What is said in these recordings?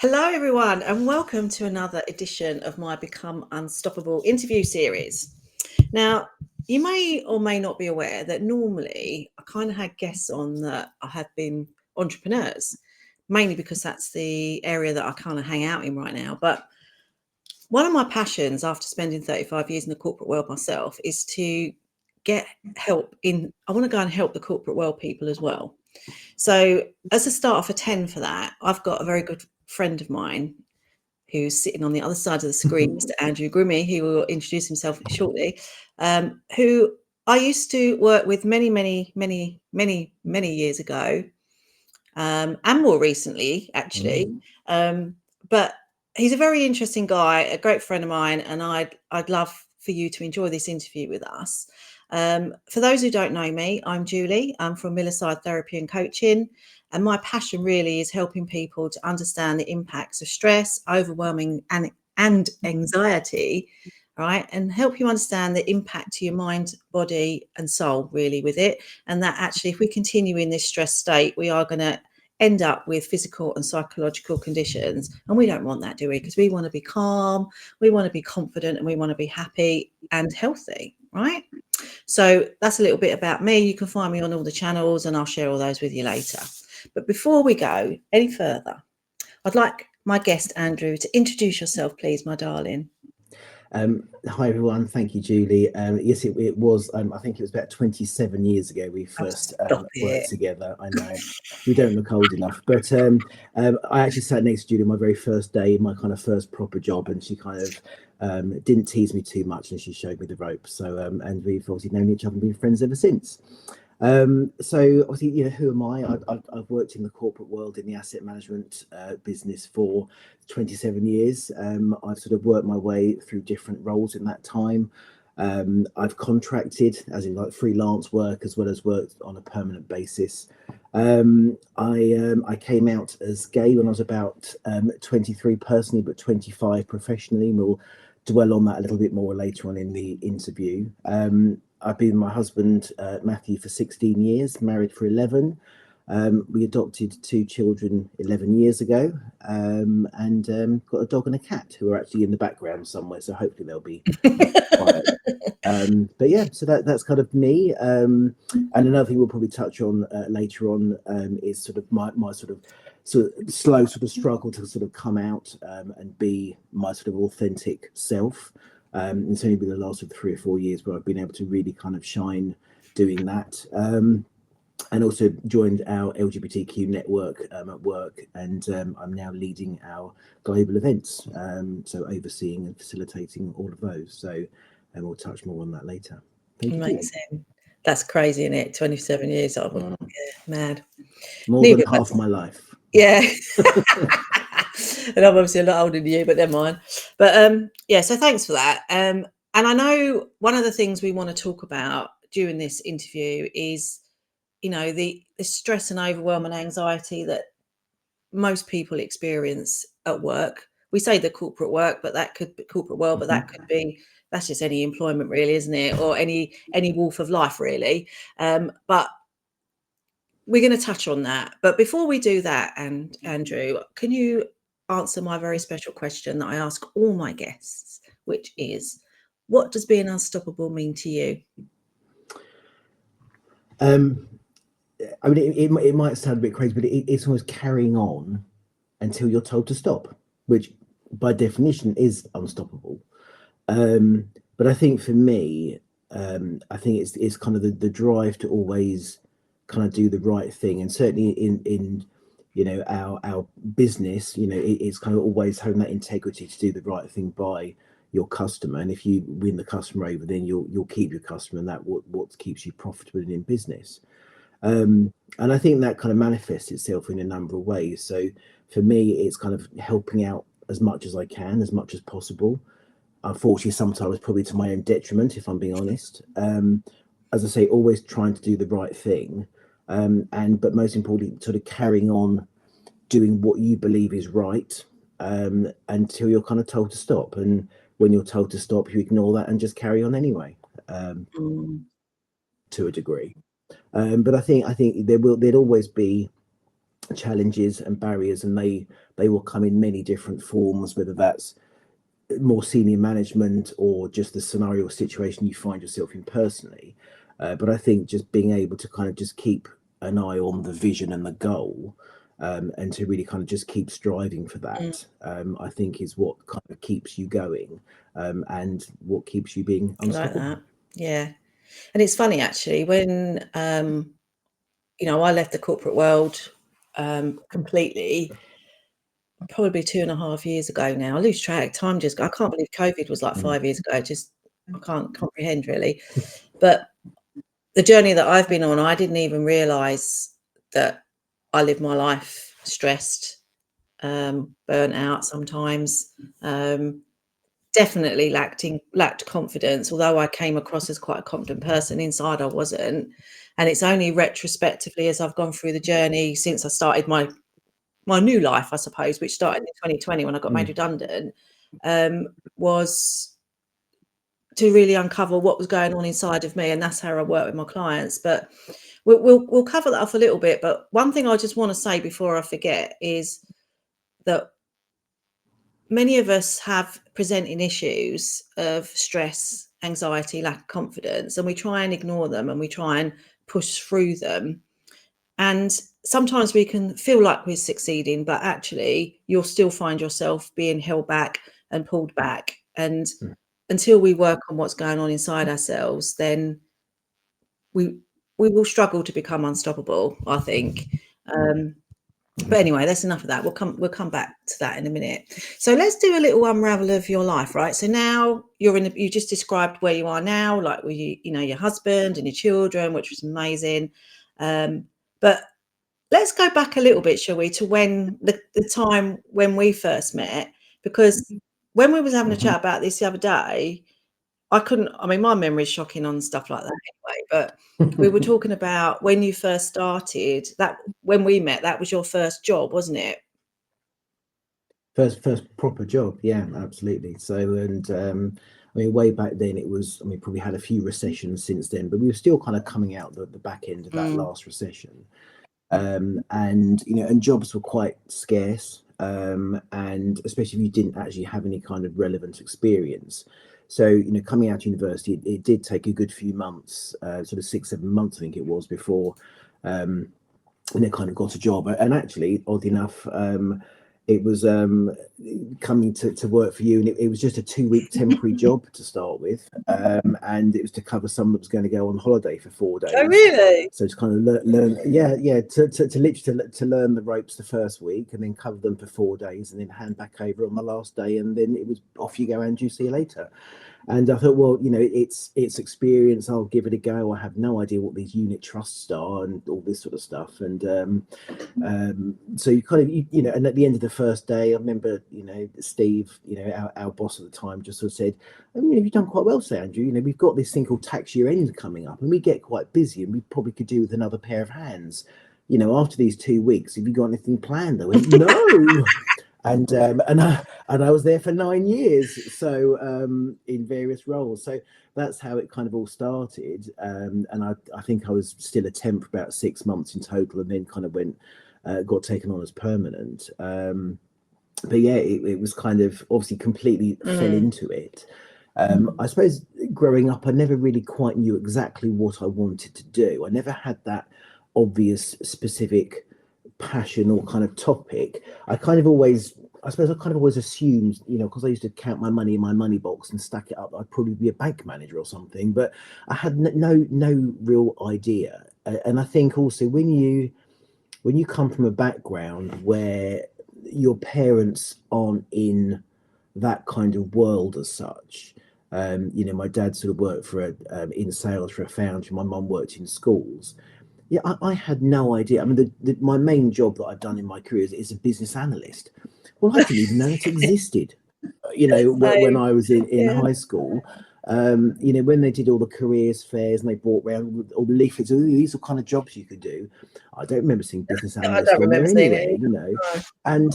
Hello, everyone, and welcome to another edition of my Become Unstoppable interview series. Now, you may or may not be aware that normally I kind of had guests on that I have been entrepreneurs, mainly because that's the area that I kind of hang out in right now. But one of my passions after spending 35 years in the corporate world myself is to get help in, I want to go and help the corporate world people as well. So as a starter for 10 for that, I've got a very good friend of mine who's sitting on the other side of the screen, Mr. Andrew Grimme, who will introduce himself shortly, who I used to work with many years ago, and more recently, actually. But he's a very interesting guy, a great friend of mine, and I'd love for you to enjoy this interview with us. For those who don't know me, I'm Julie. I'm from Millieside Therapy and Coaching, and my passion really is helping people to understand the impacts of stress, overwhelming, and anxiety, right? And help you understand the impact to your mind, body, and soul, really, with it. And that actually, if we continue in this stress state, we are going to end up with physical and psychological conditions. And we don't want that, do we? Because we want to be calm, we want to be confident, and we want to be happy and healthy, right? So that's a little bit about me. You can find me on all the channels and I'll share all those with you later. But before we go any further, I'd like my guest, Andrew, to introduce yourself, please, my darling. Hi everyone, thank you, Julie. Yes, it was. I think it was about 27 years ago we first worked together. I know we don't look old enough, but I actually sat next to Julie on my very first day, my kind of first proper job, and she kind of didn't tease me too much, and she showed me the ropes. So and we've obviously known each other and been friends ever since. So obviously, you know, who am I? I've worked in the corporate world in the asset management business for 27 years. I've sort of worked my way through different roles in that time. I've contracted, as in like freelance work, as well as worked on a permanent basis. I came out as gay when I was about 23 personally, but 25 professionally. We'll dwell on that a little bit more later on in the interview. I've been with my husband, Matthew, for 16 years, married for 11. We adopted 2 children 11 years ago, and got a dog and a cat who are actually in the background somewhere, so hopefully they'll be quiet. But yeah, so that's kind of me. And another thing we'll probably touch on later on is sort of my sort of slow sort of struggle to sort of come out and be my sort of authentic self. It's only been the last sort of 3 or 4 years where I've been able to really kind of shine doing that. And also joined our LGBTQ network at work, and I'm now leading our global events, so overseeing and facilitating all of those. So, and we'll touch more on that later. Thank you. Amazing. That's crazy, isn't it? 27 years old. Yeah, mad. More than half my life. Yeah. And I'm obviously a lot older than you, but never mind. But yeah, so thanks for that. And I know one of the things we want to talk about during this interview is, you know, the stress and overwhelm and anxiety that most people experience at work. We say the corporate work, but that could be corporate world, but that could be, that's just any employment really, isn't it? Or any walk of life really. But we're going to touch on that. But before we do that, and Andrew, can you answer my very special question that I ask all my guests, which is, what does being unstoppable mean to you? I mean, it might sound a bit crazy, but it's almost carrying on until you're told to stop, which by definition is unstoppable. But I think for me, I think it's kind of the drive to always kind of do the right thing, and certainly in you know our business, you know, it's kind of always having that integrity to do the right thing by your customer. And if you win the customer over, then you'll keep your customer, and that what keeps you profitable in business. And I think that kind of manifests itself in a number of ways. So for me, it's kind of helping out as much as I can, as much as possible. Unfortunately, sometimes probably to my own detriment, if I'm being honest. As I say, always trying to do the right thing, but most importantly, sort of carrying on doing what you believe is right until you're kind of told to stop. And when you're told to stop, you ignore that and just carry on anyway, to a degree. But I think there'll always be challenges and barriers, and they will come in many different forms, whether that's more senior management or just the scenario or situation you find yourself in personally. But I think just being able to kind of just keep an eye on the vision and the goal, and to really kind of just keep striving for that, I think is what kind of keeps you going, and what keeps you being unstoppable. Like that. Yeah. And it's funny, actually, when, you know, I left the corporate world completely, probably 2.5 years ago now. I lose track. Time just, I can't believe COVID was like 5 years ago. Just, I can't comprehend really. But the journey that I've been on, I didn't even realise that I live my life stressed, burnt out sometimes, definitely lacked confidence. Although I came across as quite a confident person, inside I wasn't. And it's only retrospectively, as I've gone through the journey since I started my new life, I suppose, which started in 2020 when I got made redundant, was to really uncover what was going on inside of me, and that's how I work with my clients. But we'll cover that off a little bit. But one thing I just want to say before I forget is that many of us have presenting issues of stress, anxiety, lack of confidence, and we try and ignore them and we try and push through them. And sometimes we can feel like we're succeeding, but actually you'll still find yourself being held back and pulled back. And until we work on what's going on inside ourselves, then we will struggle to become unstoppable, I think. But anyway, that's enough of that. We'll come back to that in a minute. So let's do a little unravel of your life, right? So now you just described where you are now, like with you know, your husband and your children, which was amazing. But let's go back a little bit, shall we, to when the time when we first met, because when we was having a chat about this the other day, I mean, my memory is shocking on stuff like that anyway, but we were talking about when you first started, that when we met, that was your first job, wasn't it? First proper job, yeah, absolutely. So, and I mean, way back then it was, I mean, probably had a few recessions since then, but we were still kind of coming out the back end of that last recession. And you know, and jobs were quite scarce, and especially if you didn't actually have any kind of relevant experience. So, you know, coming out of university, it did take a good few months, sort of 6-7 months, I think it was, before and it kind of got a job. And actually, oddly enough, it was coming to work for you, and it was just a 2-week temporary job to start with, and it was to cover someone that was going to go on holiday for 4 days. Oh, really? So to kind of learn, to literally to learn the ropes the first week, and then cover them for 4 days, and then hand back over on the last day, and then it was off you go, Andrew, see you later. And I thought, well, you know, it's experience. I'll give it a go. I have no idea what these unit trusts are and all this sort of stuff. And so you kind of, you know, and at the end of the first day, I remember, you know, Steve, you know, our boss at the time, just sort of said, I mean, you've done quite well, say, Andrew. You know, we've got this thing called tax year end coming up, and we get quite busy, and we probably could do with another pair of hands. You know, after these 2 weeks, have you got anything planned? I went, no. And I was there for 9 years, so in various roles. So that's how it kind of all started. And I think I was still a temp for about 6 months in total, and then kind of got taken on as permanent. But yeah, it was kind of obviously completely fell into it. I suppose growing up, I never really quite knew exactly what I wanted to do. I never had that obvious specific passion or kind of topic. I kind of always assumed, you know, because I used to count my money in my money box and stack it up, I'd probably be a bank manager or something, but I had no real idea. And I think also when you come from a background where your parents aren't in that kind of world as such, you know, my dad sort of worked for in sales for a foundry, my mum worked in schools. Yeah, I had no idea. I mean, my main job that I've done in my career is a business analyst. Well, I didn't even know it existed. You know, when I was in high school, you know, when they did all the careers fairs and they brought around all the leaflets, these are kind of jobs you could do. I don't remember seeing business I analyst don't on there remember seeing anywhere, it. you know. No. And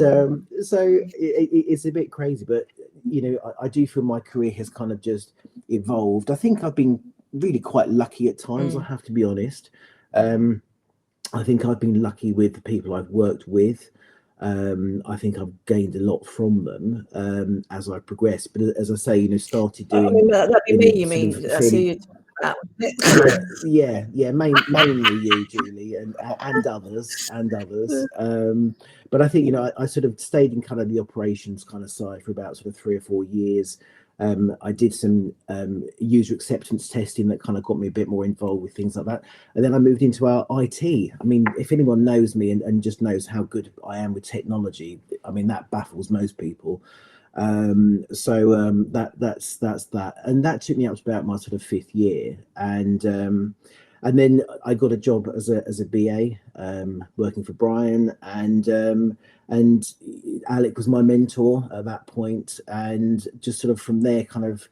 so it's a bit crazy, but you know, I do feel my career has kind of just evolved. I think I've been really quite lucky at times, I have to be honest. I think I've been lucky with the people I've worked with. I think I've gained a lot from them as I progressed. But as I say, started I doing mean, that'd be me, in you sort mean? of That's who fairly, you're talking about, isn't yeah, mainly you, Julie, and others. But I think I sort of stayed in kind of the operations kind of side for about sort of 3 or 4 years. I did some user acceptance testing that kind of got me a bit more involved with things like that, and then I moved into our IT. I mean, if anyone knows me and just knows how good I am with technology, I mean that baffles most people. That's that, and that took me up to about my sort of fifth year, and then I got a job as a BA, working for Brian, and Alec was my mentor at that point, and just sort of from there, kind of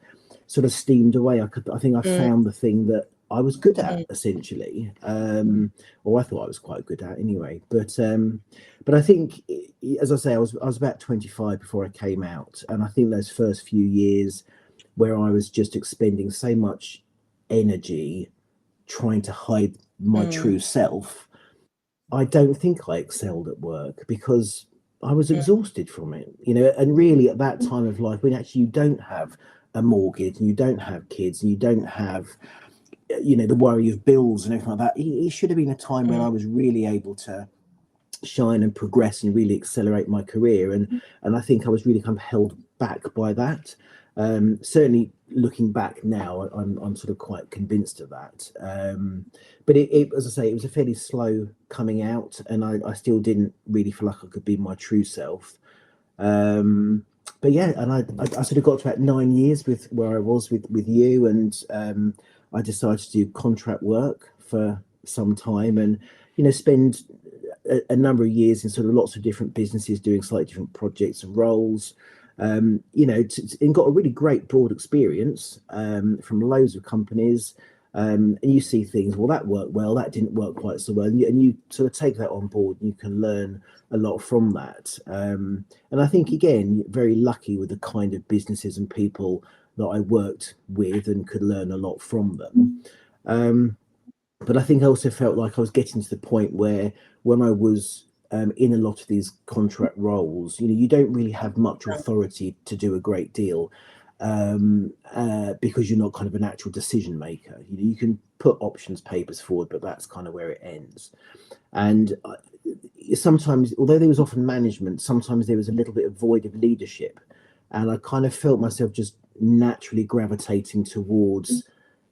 sort of steamed away. I think I it? found the thing that I was good at, Mm, essentially, or I thought I was quite good at anyway. But I think, as I say, I was about 25 before I came out, and I think those first few years where I was just expending so much energy trying to hide my mm, true self, I don't think I excelled at work because I was mm, exhausted from it. And really at that time of life, when actually you don't have a mortgage and you don't have kids and you don't have the worry of bills and everything like that, it should have been a time when mm, I was really able to shine and progress and really accelerate my career, and I think I was really kind of held back by that. Certainly looking back now, I'm sort of quite convinced of that. But as I say, it was a fairly slow coming out, and I still didn't really feel like I could be my true self. But yeah, and I sort of got to about 9 years with where I was with you, and I decided to do contract work for some time, and spend a number of years in sort of lots of different businesses doing slightly different projects and roles. And got a really great broad experience from loads of companies. And you see things, well, that worked well, that didn't work quite so well. And you sort of take that on board and you can learn a lot from that. And I think, again, very lucky with the kind of businesses and people that I worked with and could learn a lot from them. But I think I also felt like I was getting to the point where when I was in a lot of these contract roles, you don't really have much authority to do a great deal, because you're not kind of an actual decision maker. You can put options papers forward, but that's kind of where it ends. And sometimes, although there was often management, sometimes there was a little bit of void of leadership. And I kind of felt myself just naturally gravitating towards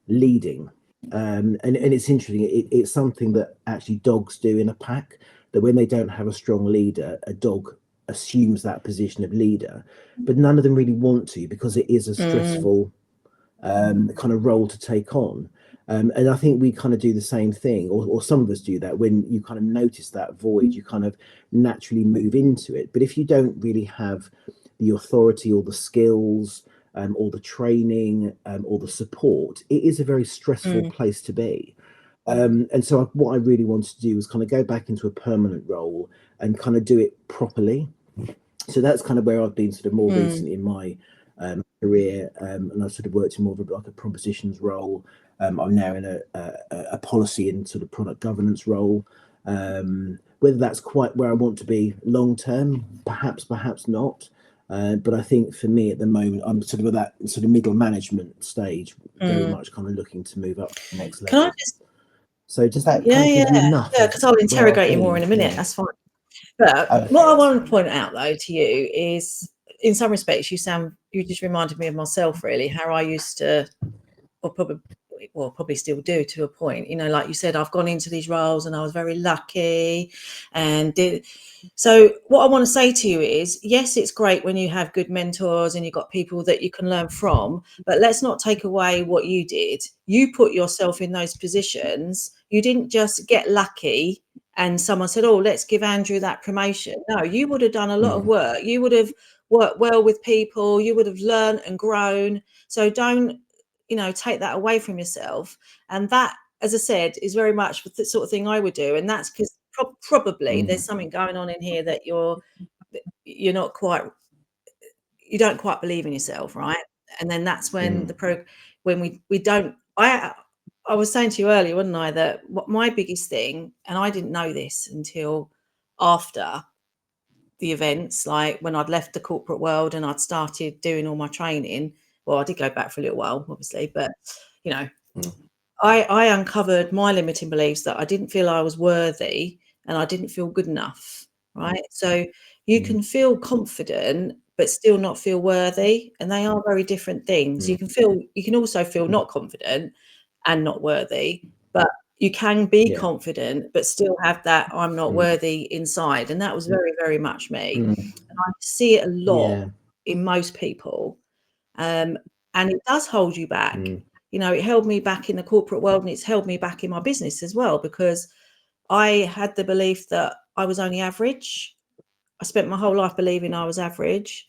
leading. And it's interesting. It's something that actually dogs do in a pack. That when they don't have a strong leader, a dog assumes that position of leader, but none of them really want to because it is a mm, stressful kind of role to take on. And I think we kind of do the same thing, or some of us do that. When you kind of notice that void, you kind of naturally move into it. But if you don't really have the authority or the skills, or the training, or the support, it is a very stressful mm, place to be. And so what I really wanted to do was kind of go back into a permanent role and kind of do it properly. So that's kind of where I've been sort of more mm, recently in my career, and I've sort of worked in more of like a propositions role. I'm now in a policy and sort of product governance role. Whether that's quite where I want to be long term, perhaps not. But I think for me at the moment, I'm sort of at that sort of middle management stage, very mm. much kind of looking to move up to the next Can I level. just, So does that kind yeah, of give you yeah, enough yeah, of because I'll where I've interrogate you more in been? a minute. Yeah. That's fine. But what I Okay. want to point out, though, to you is, in some respects, you just reminded me of myself, really, how I used to, or probably still do to a point. Like you said, I've gone into these roles and I was very lucky, and did. So what I want to say to you is, yes, it's great when you have good mentors and you've got people that you can learn from, but let's not take away what you did. You put yourself in those positions. You didn't just get lucky and someone said, oh, let's give Andrew that promotion. No, you would have done a lot of Mm, work. You would have worked well with people. You would have learned and grown. So don't, take that away from yourself. And that, as I said, is very much the sort of thing I would do. And that's because probably there's mm, something going on in here that you're not quite, you don't quite believe in yourself, right? And then that's when mm, when we don't. I was saying to you earlier, wasn't I, that what my biggest thing, and I didn't know this until after the events, like when I'd left the corporate world and I'd started doing all my training. Well, I did go back for a little while, obviously, but you know, I uncovered my limiting beliefs that I didn't feel I was worthy and I didn't feel good enough. Right. So you can feel confident but still not feel worthy, and they are very different things. You can also feel not confident and not worthy, but you can be confident but still have that I'm not worthy inside. And that was very, very much me. And I see it a lot in most people. And it does hold you back. You know, it held me back in the corporate world, and it's held me back in my business as well, because I had the belief that I was only average. I spent my whole life believing I was average.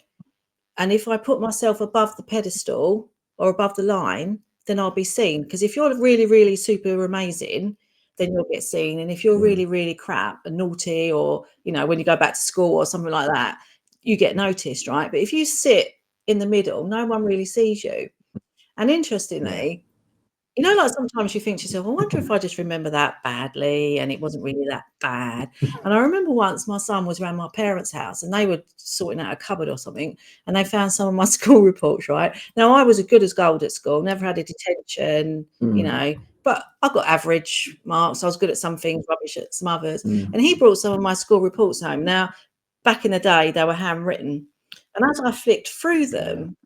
And if I put myself above the pedestal or above the line, then I'll be seen. Because if you're really, really super amazing, then you'll get seen. And if you're really, really crap and naughty, or, you know, when you go back to school or something like that, you get noticed, right? But if you sit in the middle, no one really sees you. And interestingly, you know, like sometimes you think to yourself, I wonder if I just remember that badly and it wasn't really that bad. And I remember once my son was around my parents' house and they were sorting out a cupboard or something, and they found some of my school reports, right? Now, I was as good as gold at school, never had a detention, you know, but I got average marks. I was good at some things, rubbish at some others. And he brought some of my school reports home. Now, back in the day, they were handwritten. And as I flicked through them,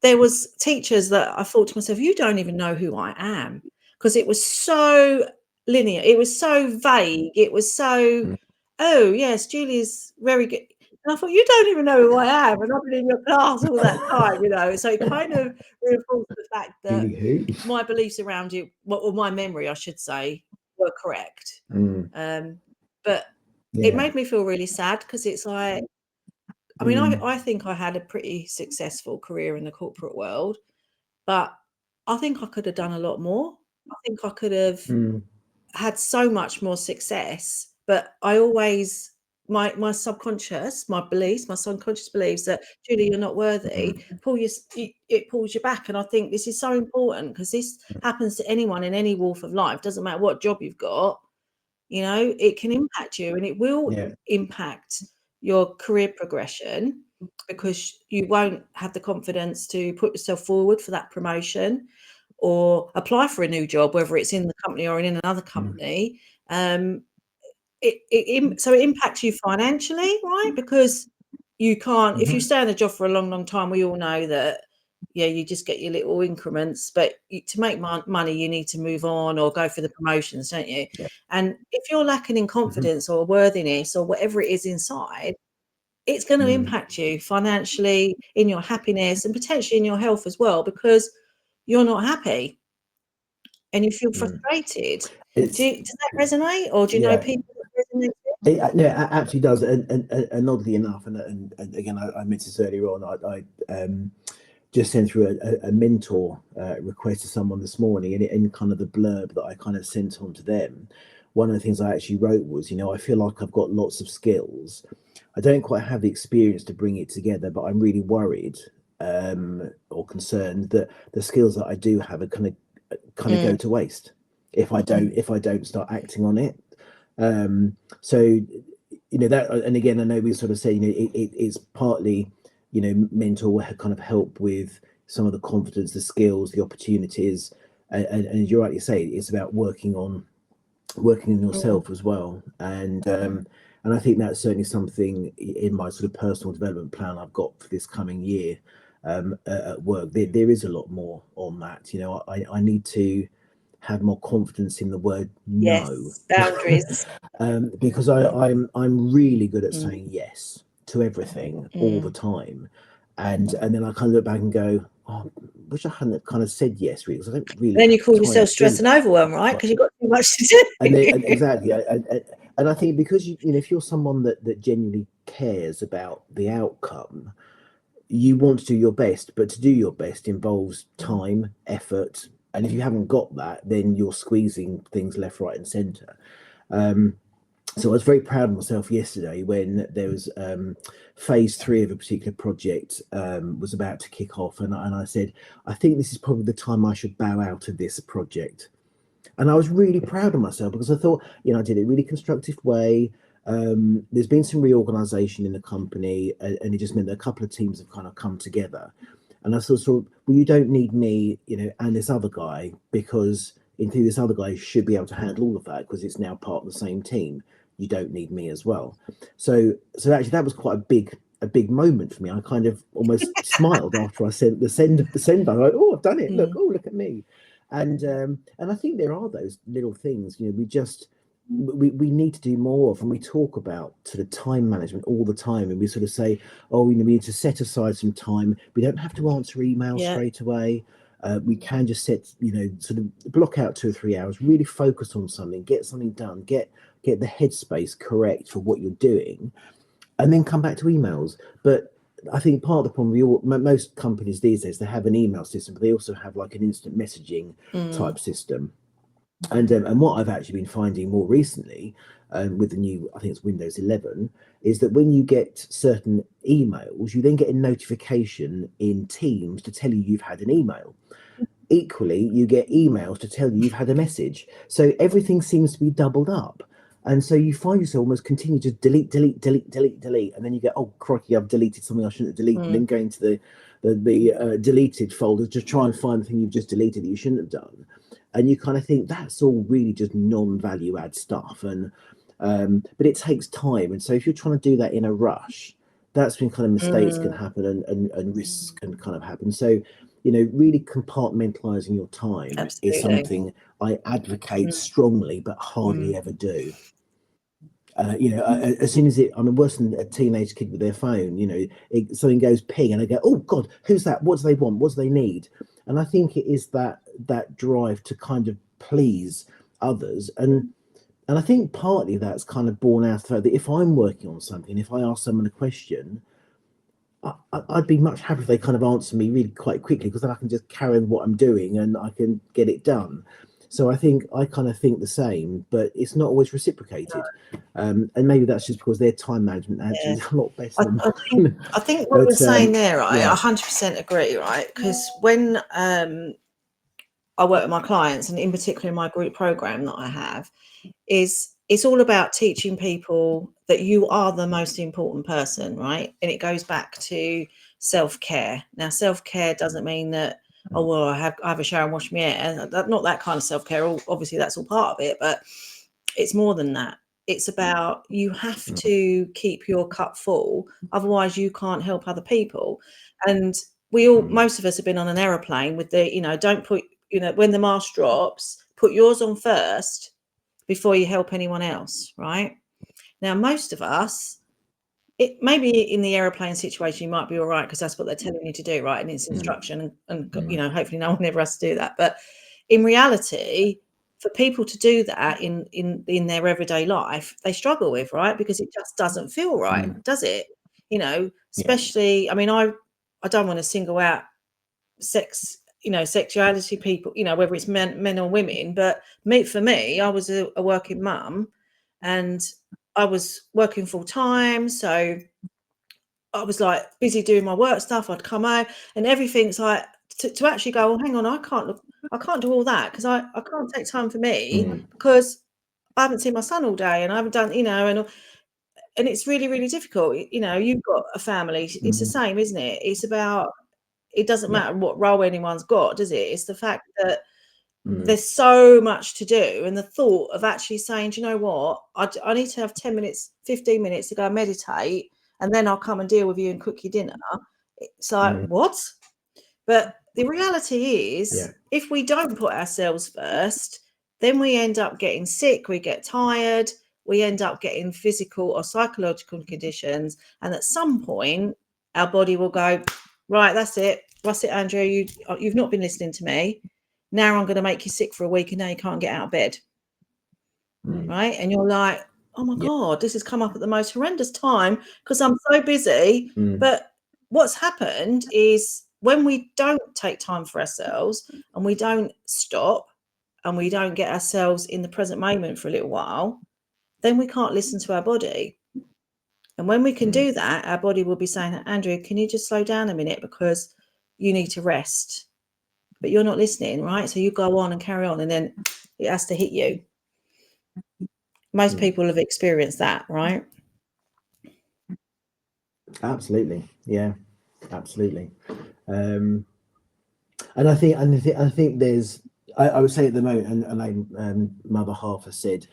there was teachers that I thought to myself, you don't even know who I am, because it was so linear. It was so vague. It was so, oh, yes, Julie's very good. And I thought, you don't even know who I am. And I've been in your class all that time, you know. So it kind of reinforced the fact that my beliefs around you, or my memory, I should say, were correct. But it made me feel really sad, because it's like, I mean, I think I had a pretty successful career in the corporate world, but I think I could have done a lot more. I think I could have had so much more success, but I always, my subconscious, my beliefs, my subconscious believes that, Julie, you're not worthy. It pulls you back. And I think this is so important, because this happens to anyone in any walk of life. Doesn't matter what job you've got, you know, it can impact you, and it will impact your career progression, because you won't have the confidence to put yourself forward for that promotion or apply for a new job, whether it's in the company or in another company. So it impacts you financially, right? Because you can't, if you stay in a job for a long, long time, we all know that, you just get your little increments, but to make money, you need to move on or go for the promotions, don't you? And if you're lacking in confidence or worthiness or whatever it is inside, it's going to impact you financially, in your happiness, and potentially in your health as well, because you're not happy and you feel frustrated. Does that resonate, or do you know people that resonate? It absolutely does, and oddly enough, and again, I mentioned this earlier on. I just sent through a mentor request to someone this morning, and in kind of the blurb that I kind of sent on to them, one of the things I actually wrote was, I feel like I've got lots of skills. I don't quite have the experience to bring it together, but I'm really worried or concerned that the skills that I do have are kind of go to waste if I don't start acting on it. So that, and again, I know we sort of say it's partly mentor will kind of help with some of the confidence, the skills, the opportunities, and you're right to say it's about working on yourself as well. And I think that's certainly something in my sort of personal development plan I've got for this coming year at work. There is a lot more on that. I need to have more confidence in the word no. Yes, boundaries. Because I'm really good at saying yes to everything all the time, and then I kind of look back and go, oh, I wish I hadn't kind of said yes, really, because I don't really. Then you call yourself stress and overwhelm, right? Because you've got too much to do. Exactly, and I think because if you're someone that genuinely cares about the outcome, you want to do your best, but to do your best involves time, effort, and if you haven't got that, then you're squeezing things left, right, and centre. So I was very proud of myself yesterday when there was phase 3 of a particular project was about to kick off, and I said, I think this is probably the time I should bow out of this project. And I was really proud of myself because I thought, I did it in a really constructive way. There's been some reorganization in the company, and it just meant that a couple of teams have kind of come together. And I sort of thought, well, you don't need me, and this other guy, because in theory, this other guy should be able to handle all of that because it's now part of the same team. You don't need me as well. So actually, that was quite a big moment for me. I kind of almost smiled after I sent the send button. Like, oh, I've done it! Look at me. And I think there are those little things. We need to do more of, and we talk about sort of time management all the time, and we sort of say, oh, we need to set aside some time. We don't have to answer emails straight away. We can just set, sort of block out 2 or 3 hours, really focus on something, get something done, get the headspace correct for what you're doing, and then come back to emails. But I think part of the problem, most companies these days, they have an email system, but they also have like an instant messaging type system. And what I've actually been finding more recently with the new, I think it's Windows 11, is that when you get certain emails, you then get a notification in Teams to tell you you've had an email. Equally, you get emails to tell you you've had a message. So everything seems to be doubled up. And so you find yourself almost continue to delete. And then you go, oh, crikey, I've deleted something I shouldn't have deleted. And then go into the deleted folder to try and find the thing you've just deleted that you shouldn't have done. And you kind of think that's all really just non-value add stuff. And but it takes time. And so if you're trying to do that in a rush, that's when kind of mistakes can happen and risks can kind of happen. So, really compartmentalizing your time is something I advocate strongly, but hardly ever do. As soon as worse than a teenage kid with their phone, something goes ping and they go, oh God, who's that? What do they want? What do they need? And I think it is that drive to kind of please others. And I think partly that's kind of born out of the fact that if I'm working on something, if I ask someone a question, I'd be much happier if they kind of answer me really quite quickly, because then I can just carry on what I'm doing and I can get it done. So I kind of think the same, but it's not always reciprocated. And maybe that's just because their time management actually is a lot better than mine. I think what you're saying there, right, I 100% agree, right? Because when I work with my clients, and in particular in my group program that I have, it's all about teaching people that you are the most important person, right? And it goes back to self-care. Now, self-care doesn't mean that, oh, well, I have a shower and wash my hair. Not that kind of self-care. Obviously, that's all part of it, but it's more than that. It's about, you have to keep your cup full, otherwise you can't help other people. And most of us have been on an aeroplane with the, don't put, when the mask drops, put yours on first before you help anyone else, right? Now, most of us, it maybe in the aeroplane situation, you might be all right because that's what they're telling you to do, right? And it's instruction, and hopefully no one ever has to do that. But in reality, for people to do that in their everyday life, they struggle with, right? Because it just doesn't feel right, does it? Especially, I mean, I don't want to single out sexuality people, whether it's men or women, but for me, I was a working mum, and I was working full time. So I was like busy doing my work stuff. I'd come home and everything's like to actually go, well, hang on, I can't do all that because I can't take time for me because I haven't seen my son all day and I haven't done, and it's really, really difficult. You've got a family. It's the same, isn't it? It's about, it doesn't matter what role anyone's got, does it? It's the fact that there's so much to do, and the thought of actually saying, do you know what, I need to have 10 minutes, 15 minutes to go and meditate, and then I'll come and deal with you and cook your dinner. It's like, what? But the reality is, if we don't put ourselves first, then we end up getting sick, we get tired, we end up getting physical or psychological conditions, and at some point our body will go, right, that's it, Andrew, you've not been listening to me. Now I'm going to make you sick for a week, and now you can't get out of bed. Right? And you're like, oh my God, this has come up at the most horrendous time because I'm so busy. But what's happened is, when we don't take time for ourselves and we don't stop and we don't get ourselves in the present moment for a little while, then we can't listen to our body. And when we can do that, our body will be saying, Andrew, can you just slow down a minute because you need to rest? But you're not listening, right? So you go on and carry on, and then it has to hit you. Most people have experienced that, right? Absolutely, yeah, absolutely. And I think there's, I would say at the moment, and my other half has said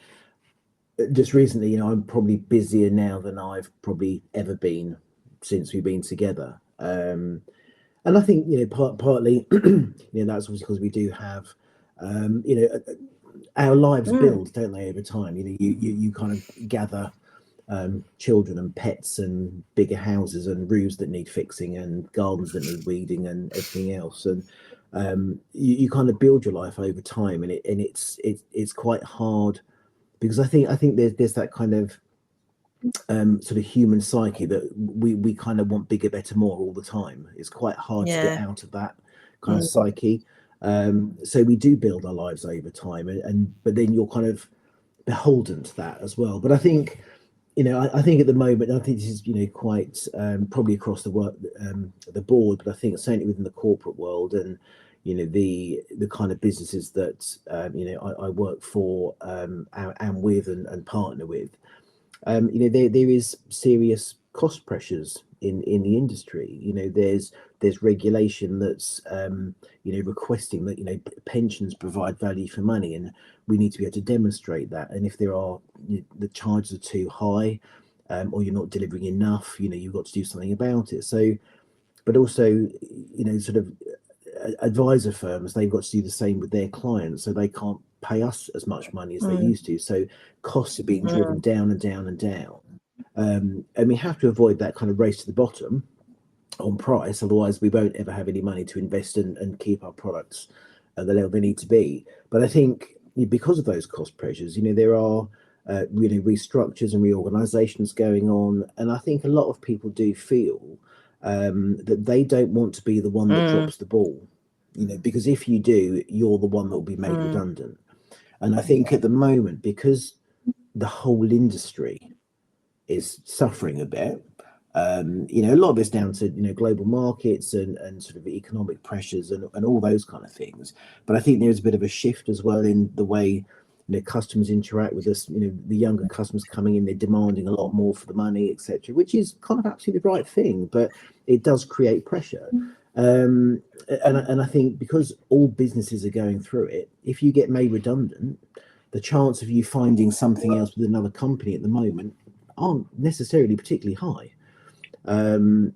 just recently, you know, I'm probably busier now than I've probably ever been since we've been together. And I think, you know, partly, you know, that's obviously because we do have, you know, our lives build, don't they, over time? You know, you kind of gather children and pets and bigger houses and roofs that need fixing and gardens that need weeding and everything else. And you kind of build your life over time, and it's quite hard, because I think there's that kind of sort of human psyche that we kind of want bigger, better, more all the time. It's quite hard to get out of that kind of psyche. So we do build our lives over time, and but then you're kind of beholden to that as well. But I think, you know, I think at the moment, I think this is, you know, quite probably across the board, but I think certainly within the corporate world, and you know, the kind of businesses that you know, I work for and with and partner with, you know, there is serious cost pressures in the industry. You know, there's regulation that's you know, requesting that, you know, pensions provide value for money, and we need to be able to demonstrate that. And if there are, the charges are too high, or you're not delivering enough, you know, you've got to do something about it. So, but also, you know, sort of advisor firms, they've got to do the same with their clients, so they can't pay us as much money as they used to. So costs are being driven down and down and down. And we have to avoid that kind of race to the bottom on price, otherwise we won't ever have any money to invest in and keep our products at the level they need to be. But I think because of those cost pressures, you know, there are really restructures and reorganizations going on, and I think a lot of people do feel that they don't want to be the one that drops the ball, you know, because if you do, you're the one that will be made redundant. And I think at the moment, because the whole industry is suffering a bit, you know, a lot of it's down to, you know, global markets and sort of economic pressures and all those kind of things. But I think there's a bit of a shift as well in the way, you know, customers interact with us. You know, the younger customers coming in, they're demanding a lot more for the money, etc., which is kind of absolutely the right thing, but it does create pressure. And I think because all businesses are going through it, if you get made redundant, the chance of you finding something else with another company at the moment aren't necessarily particularly high.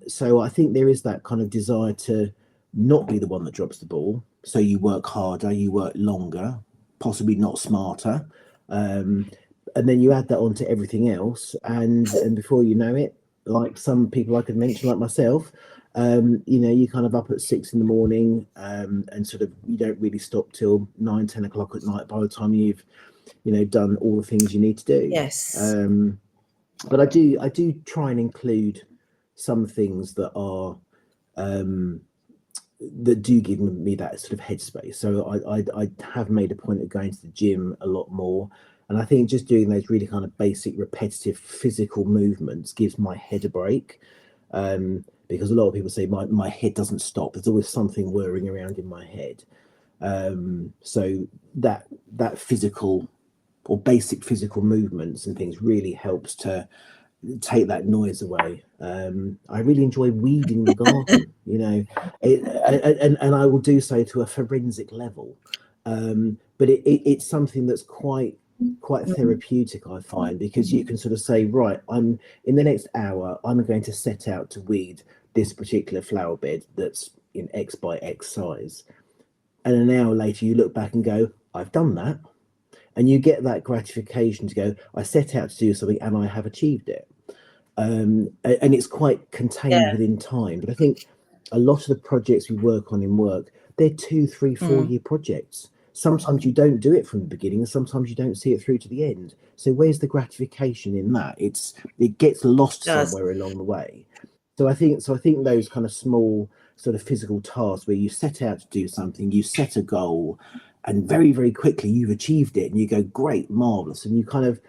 So I think there is that kind of desire to not be the one that drops the ball. So you work harder, you work longer, possibly not smarter, and then you add that on to everything else, and before you know it, like some people I could mention, like myself, you know, you kind of up at 6 in the morning, and sort of you don't really stop till 9, 10 o'clock at night by the time you've, you know, done all the things you need to do. Yes. But I do try and include some things that are that do give me that sort of headspace. So I have made a point of going to the gym a lot more, and I think just doing those really kind of basic repetitive physical movements gives my head a break, because a lot of people say my head doesn't stop, there's always something whirring around in my head. So that physical or basic physical movements and things really helps to take that noise away. I really enjoy weeding the garden, you know, and I will do so to a forensic level. But it's something that's quite therapeutic, I find, because you can sort of say, right, I'm in the next hour, I'm going to set out to weed this particular flower bed that's in X by X size. And an hour later, you look back and go, I've done that. And you get that gratification to go, I set out to do something and I have achieved it. And it's quite contained within time. But I think a lot of the projects we work on in work, they're 2, 3, 4 year projects. Sometimes you don't do it from the beginning, and sometimes you don't see it through to the end. So where's the gratification in that? It gets lost somewhere along the way. So I think those kind of small sort of physical tasks where you set out to do something, you set a goal, and very, very quickly you've achieved it, and you go, great, marvelous, and you kind of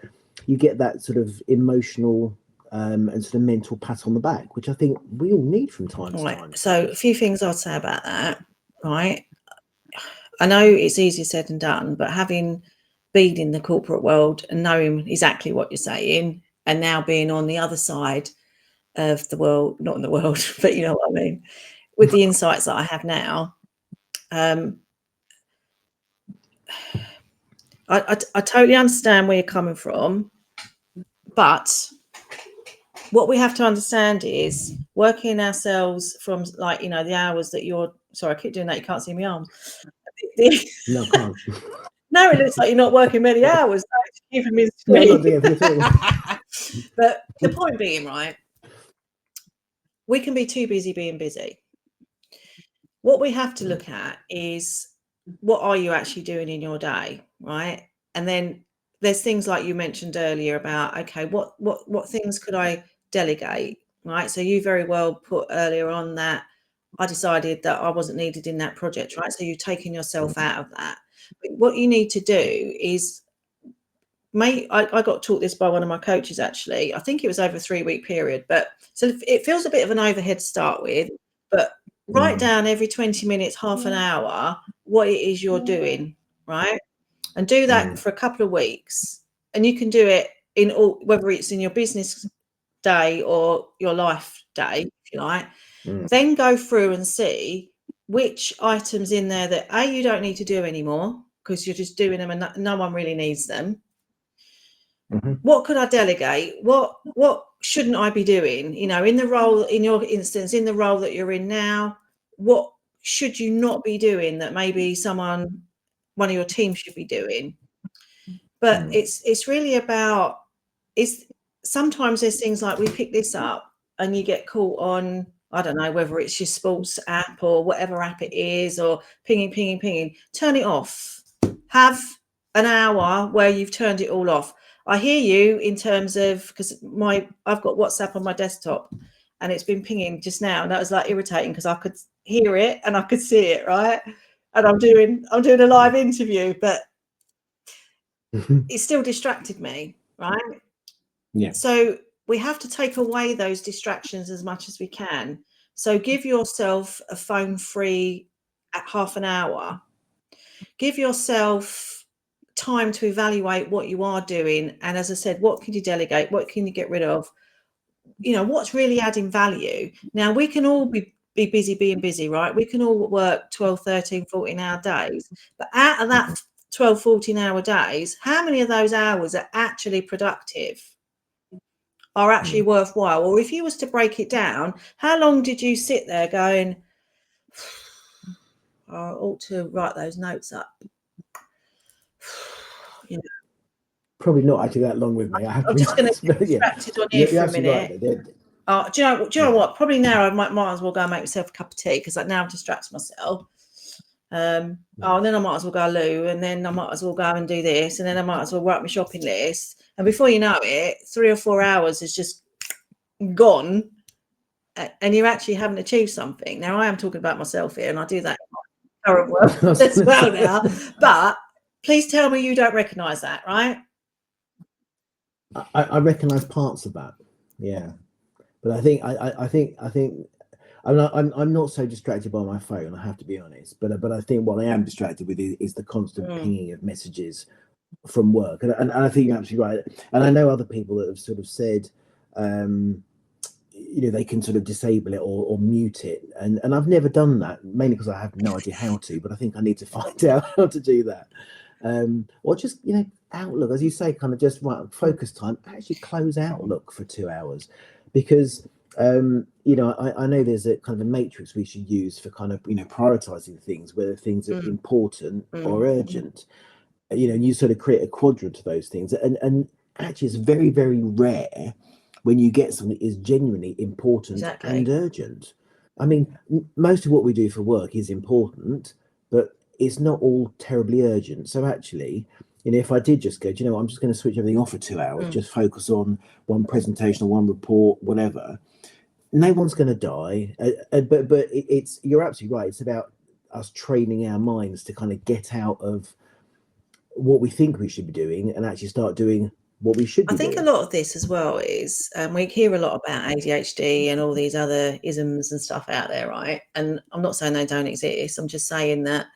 you get that sort of emotional and sort of mental pat on the back, which I think we all need from time to time. So a few things I'd say about that, right? I know it's easier said than done, but having been in the corporate world and knowing exactly what you're saying, and now being on the other side of the world, not in the world, but you know what I mean, with the insights that I have now, I totally understand where you're coming from, but what we have to understand is working ourselves from, like, you know, the hours that you're, sorry, I keep doing that, you can't see my arms. No, I can't. No, it looks like you're not working many hours. Keeping me No, I'm not doing anything at all. But the point being, right, we can be too busy being busy. What we have to look at is, what are you actually doing in your day, right? And then there's things like you mentioned earlier about, okay, what things could I delegate, right? So you very well put earlier on that I decided that I wasn't needed in that project, right? So you've taken yourself out of that. But what you need to do is, I got taught this by one of my coaches, actually. I think it was over a 3-week period, but so it feels a bit of an overhead to start with, but write down every 20 minutes, half an hour, what it is you're doing, right? And do that for a couple of weeks. And you can do it in all, whether it's in your business day or your life day, if you like. Then go through and see which items in there that you don't need to do anymore because you're just doing them and no one really needs them. What could I delegate? What shouldn't I be doing? You know, in the role, in your instance, in the role that you're in now, what should you not be doing that maybe one of your team should be doing? But it's really about, sometimes there's things like, we pick this up and you get caught on, I don't know, whether it's your sports app or whatever app it is, or pinging, turn it off. Have an hour where you've turned it all off. I hear you in terms of, because I've got WhatsApp on my desktop and it's been pinging just now, and that was like irritating because I could hear it and I could see it, right? And I'm doing a live interview, but it still distracted me, right? Yeah. So we have to take away those distractions as much as we can. So give yourself a phone free at half an hour. Give yourself time to evaluate what you are doing. And as I said, what can you delegate? What can you get rid of? You know, what's really adding value? Now, we can all be busy being busy, right? We can all work 12, 13, 14-hour days. But out of that 12, 14-hour days, how many of those hours are actually productive? Are actually worthwhile? Or if you was to break it down, how long did you sit there going, I ought to write those notes up? You know, Probably not actually that long with me. I have to I'm be just going to honest, get but yeah, distracted on here you're for a absolutely minute. right. Do you know what? Probably now I might as well go and make myself a cup of tea, because now I've distracted myself. And then I might as well go loo, and then I might as well go and do this, and then I might as well write my shopping list. And before you know it, 3 or 4 hours is just gone, and you actually haven't achieved something. Now, I am talking about myself here, and I do that in my current work as well now. But please tell me you don't recognise that, right? I recognise parts of that, yeah, but I think I'm not so distracted by my phone, I have to be honest. But I think what I am distracted with is the constant pinging of messages from work, and I think you're absolutely right. And I know other people that have sort of said, you know, they can sort of disable it or mute it, and I've never done that, mainly because I have no idea how to. But I think I need to find out how to do that, or just, you know, Outlook, as you say, kind of just focus time. Actually, close Outlook for 2 hours, because you know, I know there's a kind of a matrix we should use for kind of, you know, prioritizing things, whether things are important or urgent. You know, and you sort of create a quadrant of those things, and actually, it's very, very rare when you get something that is genuinely important and urgent. I mean, most of what we do for work is important, but it's not all terribly urgent. So actually, you know, if I did just go, do you know what, I'm just going to switch everything off for 2 hours, just focus on one presentation or one report, whatever, no one's going to die. But it's, you're absolutely right. It's about us training our minds to kind of get out of what we think we should be doing and actually start doing what we should be I think doing. a lot of this as well is, we hear a lot about ADHD and all these other isms and stuff out there, right? And I'm not saying they don't exist. I'm just saying that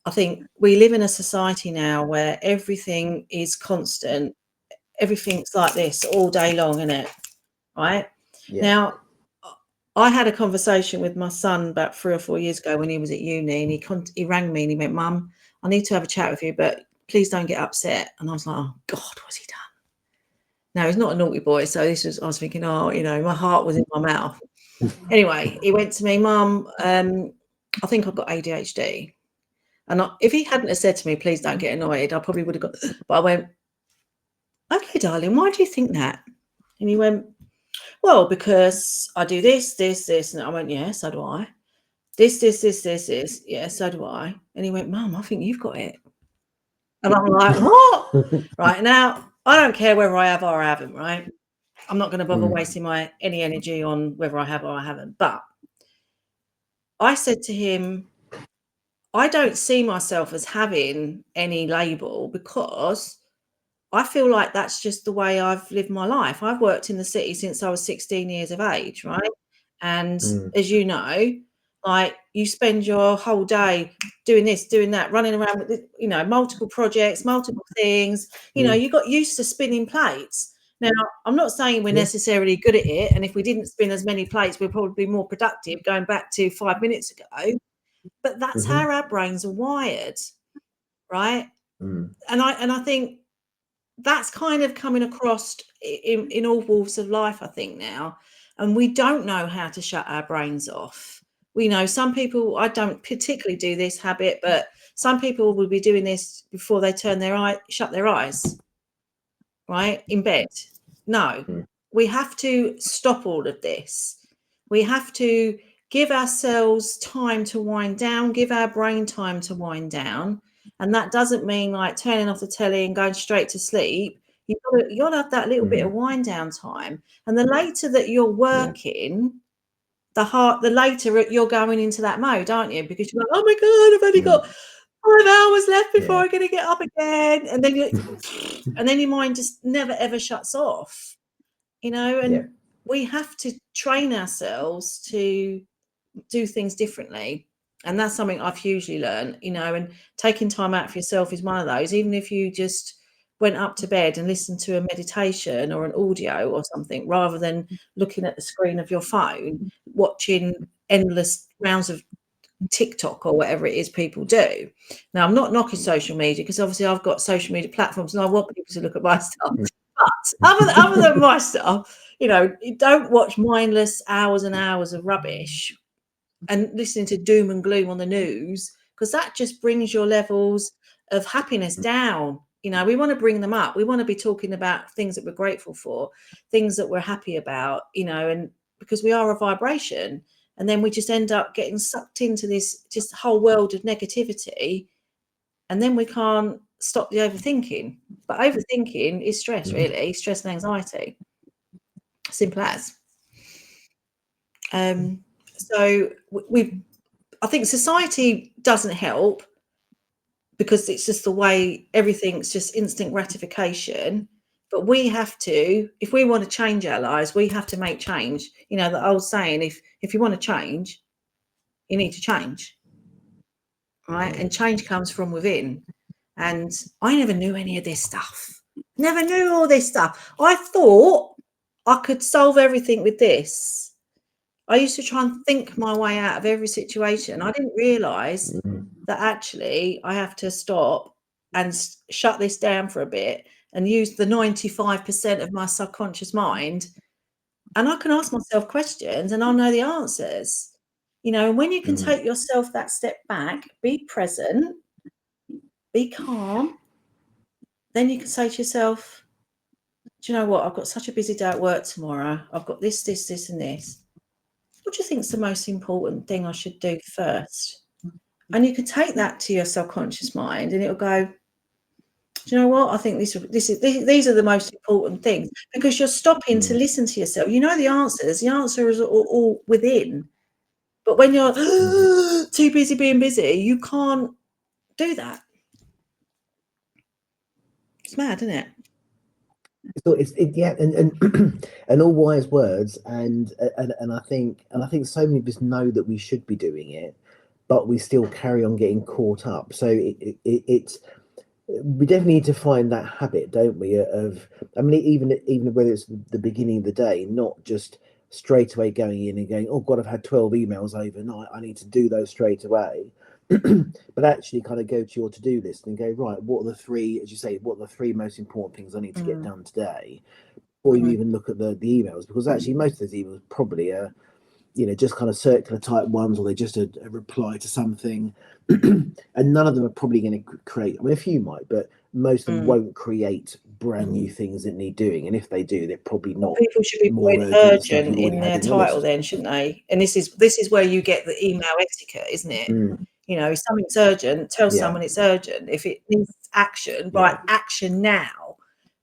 I think we live in a society now where everything is constant. Everything's like this all day long, isn't it? Right? Yeah. Now, I had a conversation with my son about 3 or 4 years ago when he was at uni, and he rang me and he went, "Mum, I need to have a chat with you, but please don't get upset." And I was like, "Oh God, what's he done?" Now, he's not a naughty boy, so I was thinking, oh, my heart was in my mouth. Anyway, he went to me, "Mum, I think I've got ADHD." And if he hadn't have said to me, "Please don't get annoyed," I probably would have got, but I went, "Okay, darling, why do you think that?" And he went, "Well, because I do this, this, this." And I went, "Yeah, so do I. This, yeah, so do I." And he went, "Mum, I think you've got it." And I'm like, "What?" Right, now, I don't care whether I have or I haven't, right? I'm not going to bother wasting any energy on whether I have or I haven't. But I said to him, I don't see myself as having any label because I feel like that's just the way I've lived my life. I've worked in the city since I was 16 years of age, right? And as you know, like you spend your whole day doing this, doing that, running around with, multiple projects, multiple things. You got used to spinning plates. Now, I'm not saying we're necessarily good at it. And if we didn't spin as many plates, we'd probably be more productive going back to 5 minutes ago. But that's how our brains are wired, right? And I think that's kind of coming across in all walks of life, I think now. And we don't know how to shut our brains off. We know some people, I don't particularly do this habit, but some people will be doing this before they shut their eyes, right? In bed. No, we have to stop all of this. We have to give ourselves time to wind down, give our brain time to wind down. And that doesn't mean like turning off the telly and going straight to sleep. You've got to have that little bit of wind down time. And the later that you're working, the later you're going into that mode, aren't you? Because you're like, "Oh my God, I've only got 5 hours left before I'm going to get up again." And then your mind just never ever shuts off, and we have to train ourselves to do things differently. And that's something I've hugely learned, and taking time out for yourself is one of those. Even if you just went up to bed and listened to a meditation or an audio or something, rather than looking at the screen of your phone, watching endless rounds of TikTok or whatever it is people do. Now, I'm not knocking social media because obviously I've got social media platforms and I want people to look at my stuff. But other than my stuff, don't watch mindless hours and hours of rubbish and listening to doom and gloom on the news, because that just brings your levels of happiness down. We want to bring them up. We want to be talking about things that we're grateful for, things that we're happy about, and because we are a vibration. And then we just end up getting sucked into this just whole world of negativity. And then we can't stop the overthinking. But overthinking is stress, really, stress and anxiety. Simple as. So I think society doesn't help because it's just the way everything's just instant gratification. But we have to, if we want to change our lives, we have to make change. The old saying, if you want to change, you need to change. Right? And change comes from within. And I never knew any of this stuff. Never knew all this stuff. I thought I could solve everything with this. I used to try and think my way out of every situation. I didn't realize that actually I have to stop and shut this down for a bit and use the 95% of my subconscious mind. And I can ask myself questions and I'll know the answers. And when you can take yourself that step back, be present, be calm, then you can say to yourself, "Do you know what? I've got such a busy day at work tomorrow. I've got this, this, this, and this. What do you think is the most important thing I should do first?" And you can take that to your subconscious mind and it'll go, "Do you know what? I think these are the most important things," because you're stopping to listen to yourself. You know the answers. The answer is all within. But when you're too busy being busy, you can't do that. It's mad, isn't it? So yeah, and all wise words, and I think so many of us know that we should be doing it, but we still carry on getting caught up. So it's we definitely need to find that habit, don't we? Of, I mean, even whether it's the beginning of the day, not just straight away going in and going, oh God, I've had 12 emails overnight, I need to do those straight away. But actually kind of go to your to-do list and go, right, what are the three, as you say, what are the three most important things I need to get done today, before you even look at the emails? Because actually most of those emails probably are, just kind of circular type ones, or they're just a reply to something. And none of them are probably going to create, I mean, a few might, but most of them won't create brand new things that need doing. And if they do, they're probably Well, not people should be more putting urgent than stuff urgent you've already in had their in your title list. then, shouldn't they? And this is where you get the email etiquette, isn't it? If something's urgent, tell Yeah, someone it's urgent. If it needs action, right, yeah, action now.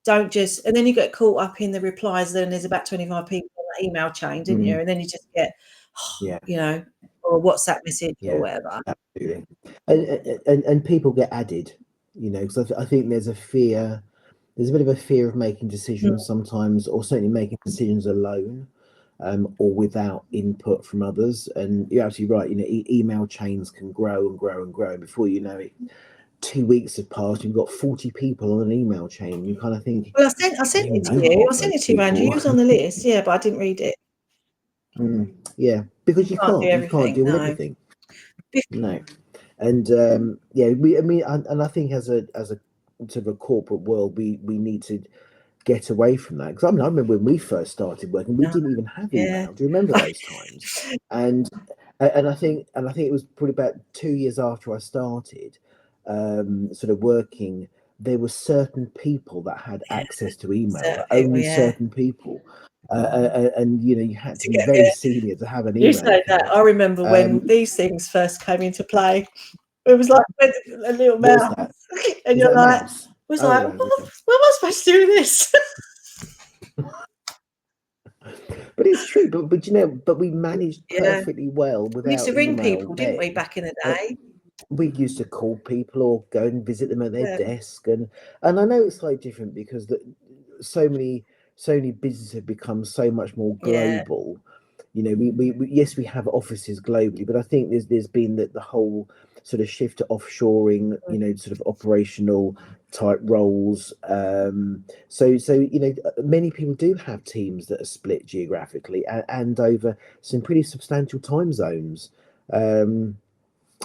Don't just, and then you get caught up in the replies. Then there's about 25 people on that email chain, didn't you? And then you just get, yeah, or a WhatsApp message or yeah, whatever. absolutely. And people get added, because I think there's a fear. There's a bit of a fear of making decisions sometimes, or certainly making decisions alone, or without input from others. And you're absolutely right. Email chains can grow and grow and grow. Before you know it, 2 weeks have passed. You've got 40 people on an email chain. You kind of think, Well, I sent you it to know you. I half sent those it to you, Andrew. You people. was on the list, yeah, but I didn't read it. Yeah, because Can't do you can't everything. deal with No. everything. No, and yeah, I mean, and I think as a sort of a corporate world, we need to get away from that. Because I mean, I remember when we first started working, we No. didn't even have Yeah. email. Do you remember those times? And I think it was probably about 2 years after I started, sort of working. There were certain people that had access to email, Certain but people, only yeah. certain people. And you had to To be get, very yeah. senior to have an You email say that. account. I remember when these things first came into play. It was like a little What was mouse, that? and Was you're that a like, mouse? was Oh like, right, what okay. am I supposed to do with this? But it's true. But we managed Yeah. perfectly well We used to without ring email people, didn't we, then. back in the Uh, day? we used to call people or go and visit them at their Yeah. desk, and I know it's slightly different because so many businesses have become so much more Yeah. global. We yes, we have offices globally, but I think there's been the whole sort of shift to offshoring, sort of operational type roles. So many people do have teams that are split geographically and over some pretty substantial time zones.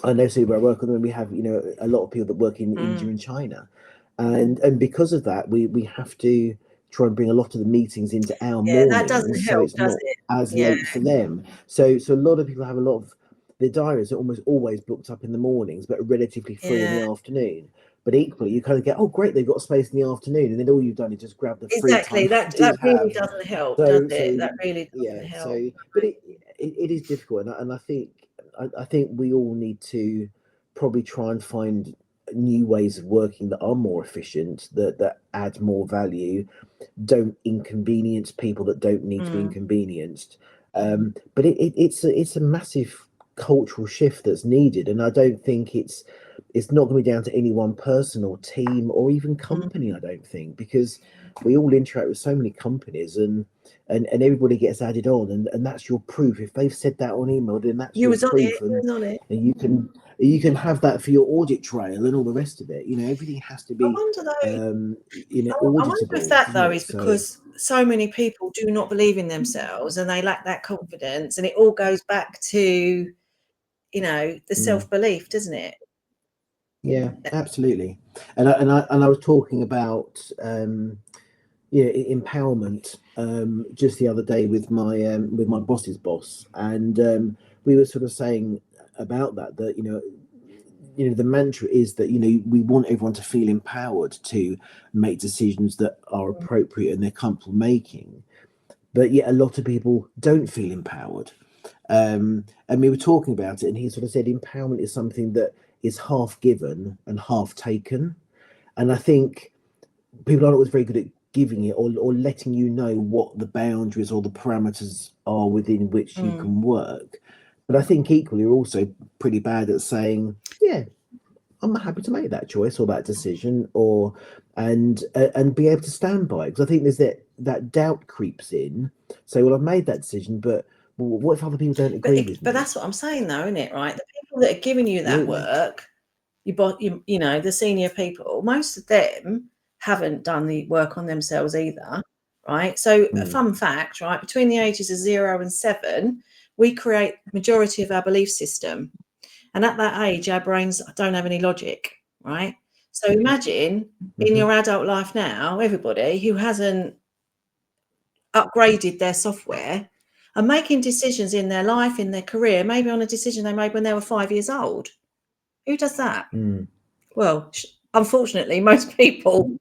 I know, so where I work on them, we have a lot of people that work in India and China, and because of that, we have to try and bring a lot of the meetings into our Yeah, that doesn't mornings, so help, it's does not it? as Yeah. late for them. So a lot of people have a lot of their diaries are almost always booked up in the mornings, but are relatively free in Yeah. the afternoon. But equally, you kind of get, oh great, they've got space in the afternoon, and then all you've done is just grab the free Exactly. time they That do really have. doesn't help, does So it? That really doesn't yeah, help. but it is difficult, and I think we all need to probably try and find new ways of working that are more efficient, that add more value, don't inconvenience people that don't need to be inconvenienced. But it's a massive cultural shift that's needed, and I don't think it's not going to be down to any one person or team or even company. I don't think, because we all interact with so many companies, and everybody gets added on, and that's your proof. If they've said that on email, then that's You your was on it. proof, You and was on it. you can have that for your audit trail and all the rest of it. Everything has to I be wonder though. I wonder if auditable, that doesn't though it? is So because so many people do not believe in themselves and they lack that confidence, and it all goes back to the self-belief, doesn't it? yeah, absolutely. And I was talking about empowerment just the other day with my boss's boss, and we were sort of saying about that the mantra is that we want everyone to feel empowered to make decisions that are appropriate and they're comfortable making, but yet a lot of people don't feel empowered. And we were talking about it, and he sort of said empowerment is something that is half given and half taken. And I think people aren't always very good at giving it, or letting you know what the boundaries or the parameters are within which you can work. But I think equally, we're also pretty bad at saying, yeah, I'm happy to make that choice or that decision, or and be able to stand by it. Because I think there's that doubt creeps in. So, well, I've made that decision, but what if other people don't agree with me? But that's what I'm saying, though, isn't it? Right? The people that are giving you that work, you know, the senior people, most of them haven't done the work on themselves either, right? So, a fun fact, right? Between the ages of 0 and 7, we create majority of our belief system, and at that age, our brains don't have any logic, right? So, imagine in your adult life now, everybody who hasn't upgraded their software and making decisions in their life, in their career, maybe on a decision they made when they were 5 years old. Who does that? Well, unfortunately, most people,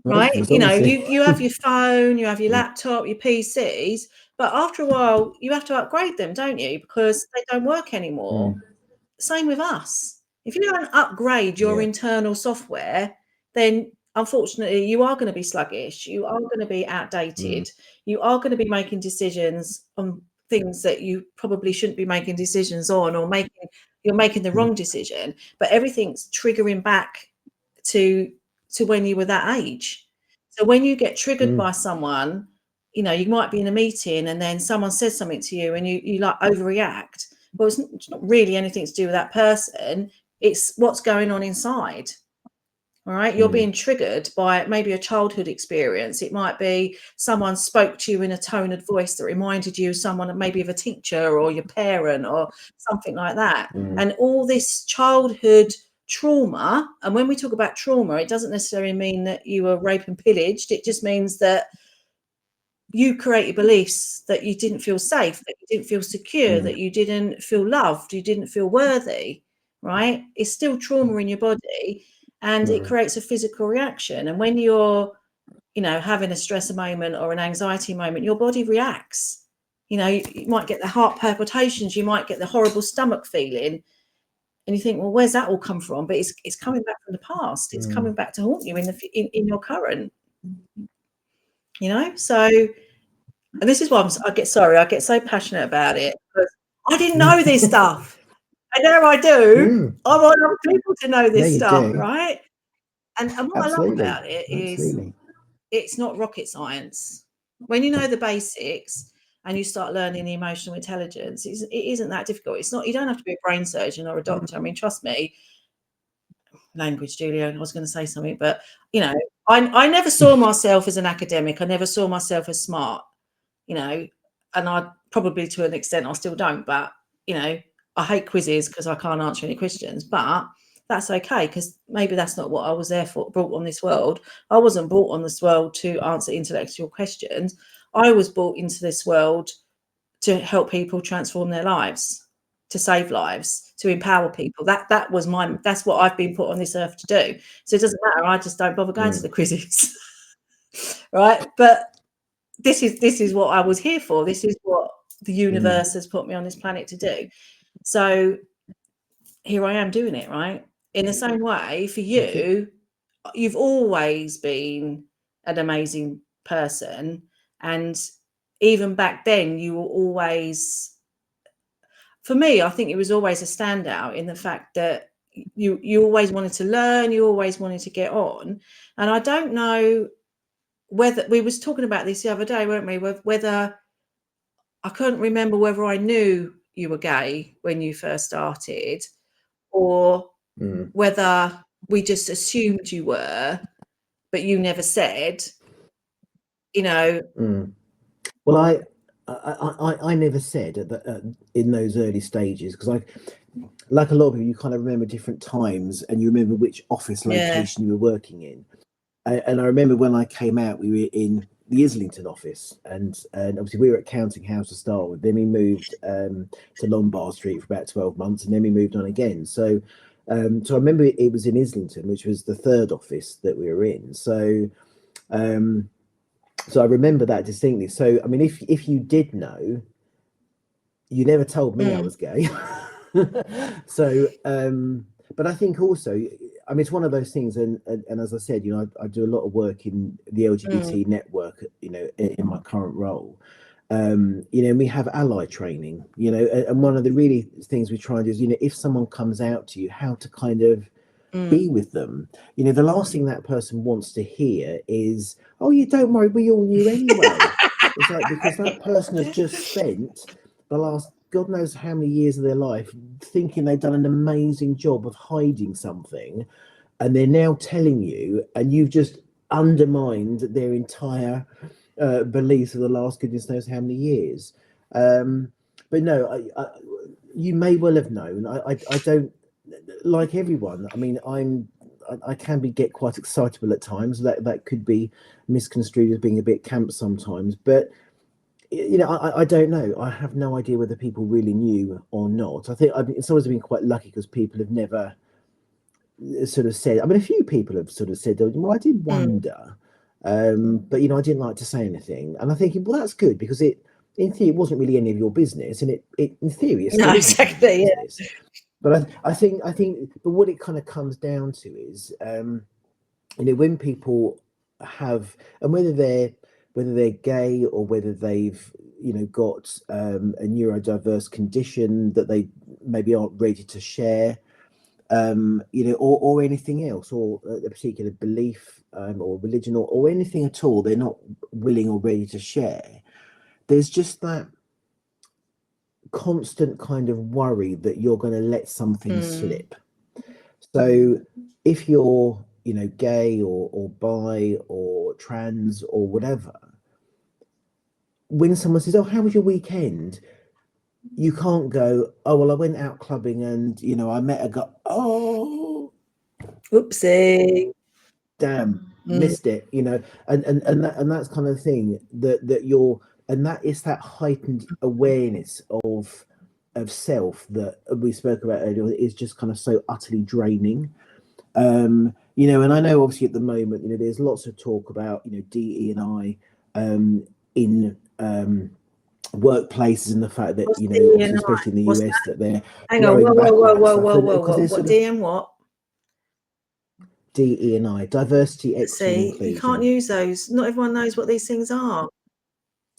right? You know, you have your phone, you have your laptop, your PCs, but after a while, you have to upgrade them, don't you? Because they don't work anymore. Same with us. If you don't upgrade your internal software, then unfortunately you are going to be sluggish. You are going to be outdated. You are going to be making decisions on things that you probably shouldn't be making decisions on, or you're making the wrong decision. But everything's triggering back to when you were that age. So when you get triggered by someone, you know, you might be in a meeting and then someone says something to you and you like overreact. Well, it's not really anything to do with that person. It's what's going on inside. All right. You're being triggered by maybe a childhood experience. It might be someone spoke to you in a tone of voice that reminded you of someone, maybe of a teacher or your parent or something like that. And all this childhood trauma. And when we talk about trauma, it doesn't necessarily mean that you were raped and pillaged. It just means that you created beliefs that you didn't feel safe, that you didn't feel secure, that you didn't feel loved, you didn't feel worthy, right? It's still trauma in your body, and it creates a physical reaction. And when you're, you know, having a stress moment or an anxiety moment, your body reacts. You know, you might get the heart palpitations, you might get the horrible stomach feeling, and you think, well, where's that all come from? But it's coming back from the past. It's coming back to haunt you in your current. You know, so. And this is why I get so passionate about it, because I didn't know this stuff. And now I do. I want other people to know this stuff, right? And what I love about it is it's not rocket science. When you know the basics and you start learning the emotional intelligence, it isn't that difficult. It's not, you don't have to be a brain surgeon or a doctor. I mean, trust me, language, Julia, I was going to say something, but, you know, I never saw myself as an academic. I never saw myself as smart. You know, and I probably to an extent I still don't, but, you know, I hate quizzes because I can't answer any questions, but that's okay, because maybe that's not what I was there for, brought on this world. I wasn't brought on this world to answer intellectual questions. I was brought into this world to help people transform their lives, to save lives, to empower people. That's what I've been put on this earth to do. So it doesn't matter. I just don't bother going to the quizzes. Right. But this is what I was here for. This is what the universe has put me on this planet to do. So here I am doing it, right? In the same way, for you, you've always been an amazing person. And even back then, you were always, for me, I think it was always a standout in the fact that you always wanted to learn, you always wanted to get on. And I don't know whether, we was talking about this the other day, weren't we? Whether, I couldn't remember whether I knew you were gay when you first started, or whether we just assumed you were, but you never said, you know. Well, I never said in those early stages, because like a lot of people, you kind of remember different times and you remember which office location you were working in. And I remember when I came out, we were in the Islington office, and obviously we were at Counting House to start with. Then we moved to Lombard Street for about 12 months, and then we moved on again. So I remember it was in Islington, which was the third office that we were in. So I remember that distinctly. So I mean, if you did know, you never told me I was gay. So but I think also, I mean, it's one of those things, and as I said, you know, I do a lot of work in the LGBT network, you know, in my current role. You know, and we have ally training, you know, and one of the really things we try and do is, you know, if someone comes out to you, how to kind of be with them. You know, the last thing that person wants to hear is, "Oh, you don't worry, we all knew anyway." It's like, because that person has just spent the last God knows how many years of their life thinking they've done an amazing job of hiding something, and they're now telling you, and you've just undermined their entire beliefs of the last goodness knows how many years. But no, you may well have known. I don't, like everyone. I mean, I can get quite excitable at times. That could be misconstrued as being a bit camp sometimes. But you know, I don't know. I have no idea whether people really knew or not. I think it's always been quite lucky because people have never sort of said. I mean, a few people have sort of said, "Well, I did wonder," but you know, I didn't like to say anything. And I think, well, that's good, because in theory, it wasn't really any of your business, and it in theory, it still isn't any of your business. But I think, but what it kind of comes down to is, you know, when people have, and whether they're gay or whether they've, you know, got a neurodiverse condition that they maybe aren't ready to share, you know, or anything else, or a particular belief, or religion, or anything at all, they're not willing or ready to share. There's just that constant kind of worry that you're going to let something slip. So if you're, you know, gay or bi or trans or whatever, when someone says, "Oh, how was your weekend?" you can't go, "Oh, well, I went out clubbing and, you know, I met a guy." Oh, oopsie, damn, missed it, you know. And that's kind of thing that you're, and that is that heightened awareness of self that we spoke about earlier, is just kind of so utterly draining. You know, and I know obviously at the moment, you know, there's lots of talk about, you know, DE and I in workplaces, and the fact that, you know, especially in the US, that they're hang on, whoa, what D and what? DE and I, diversity, equity, and inclusion. You can't use those. Not everyone knows what these things are.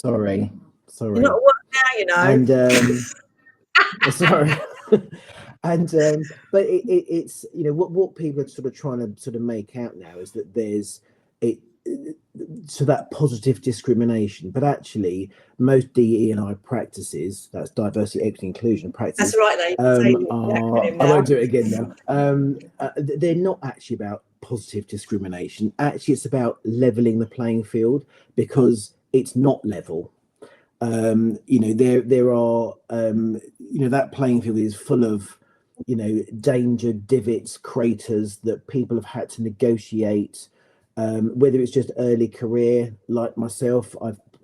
Sorry. You're not at work now, you know. And sorry. And but it's, you know, what people are sort of trying to sort of make out now is that there's so that positive discrimination, but actually most DE and I practices, that's diversity, equity, inclusion practices. That's right. I won't do it again now. They're not actually about positive discrimination. Actually, it's about leveling the playing field, because it's not level. You know, there are, you know, that playing field is full of, you know, danger, divots, craters that people have had to negotiate, whether it's just early career, like myself.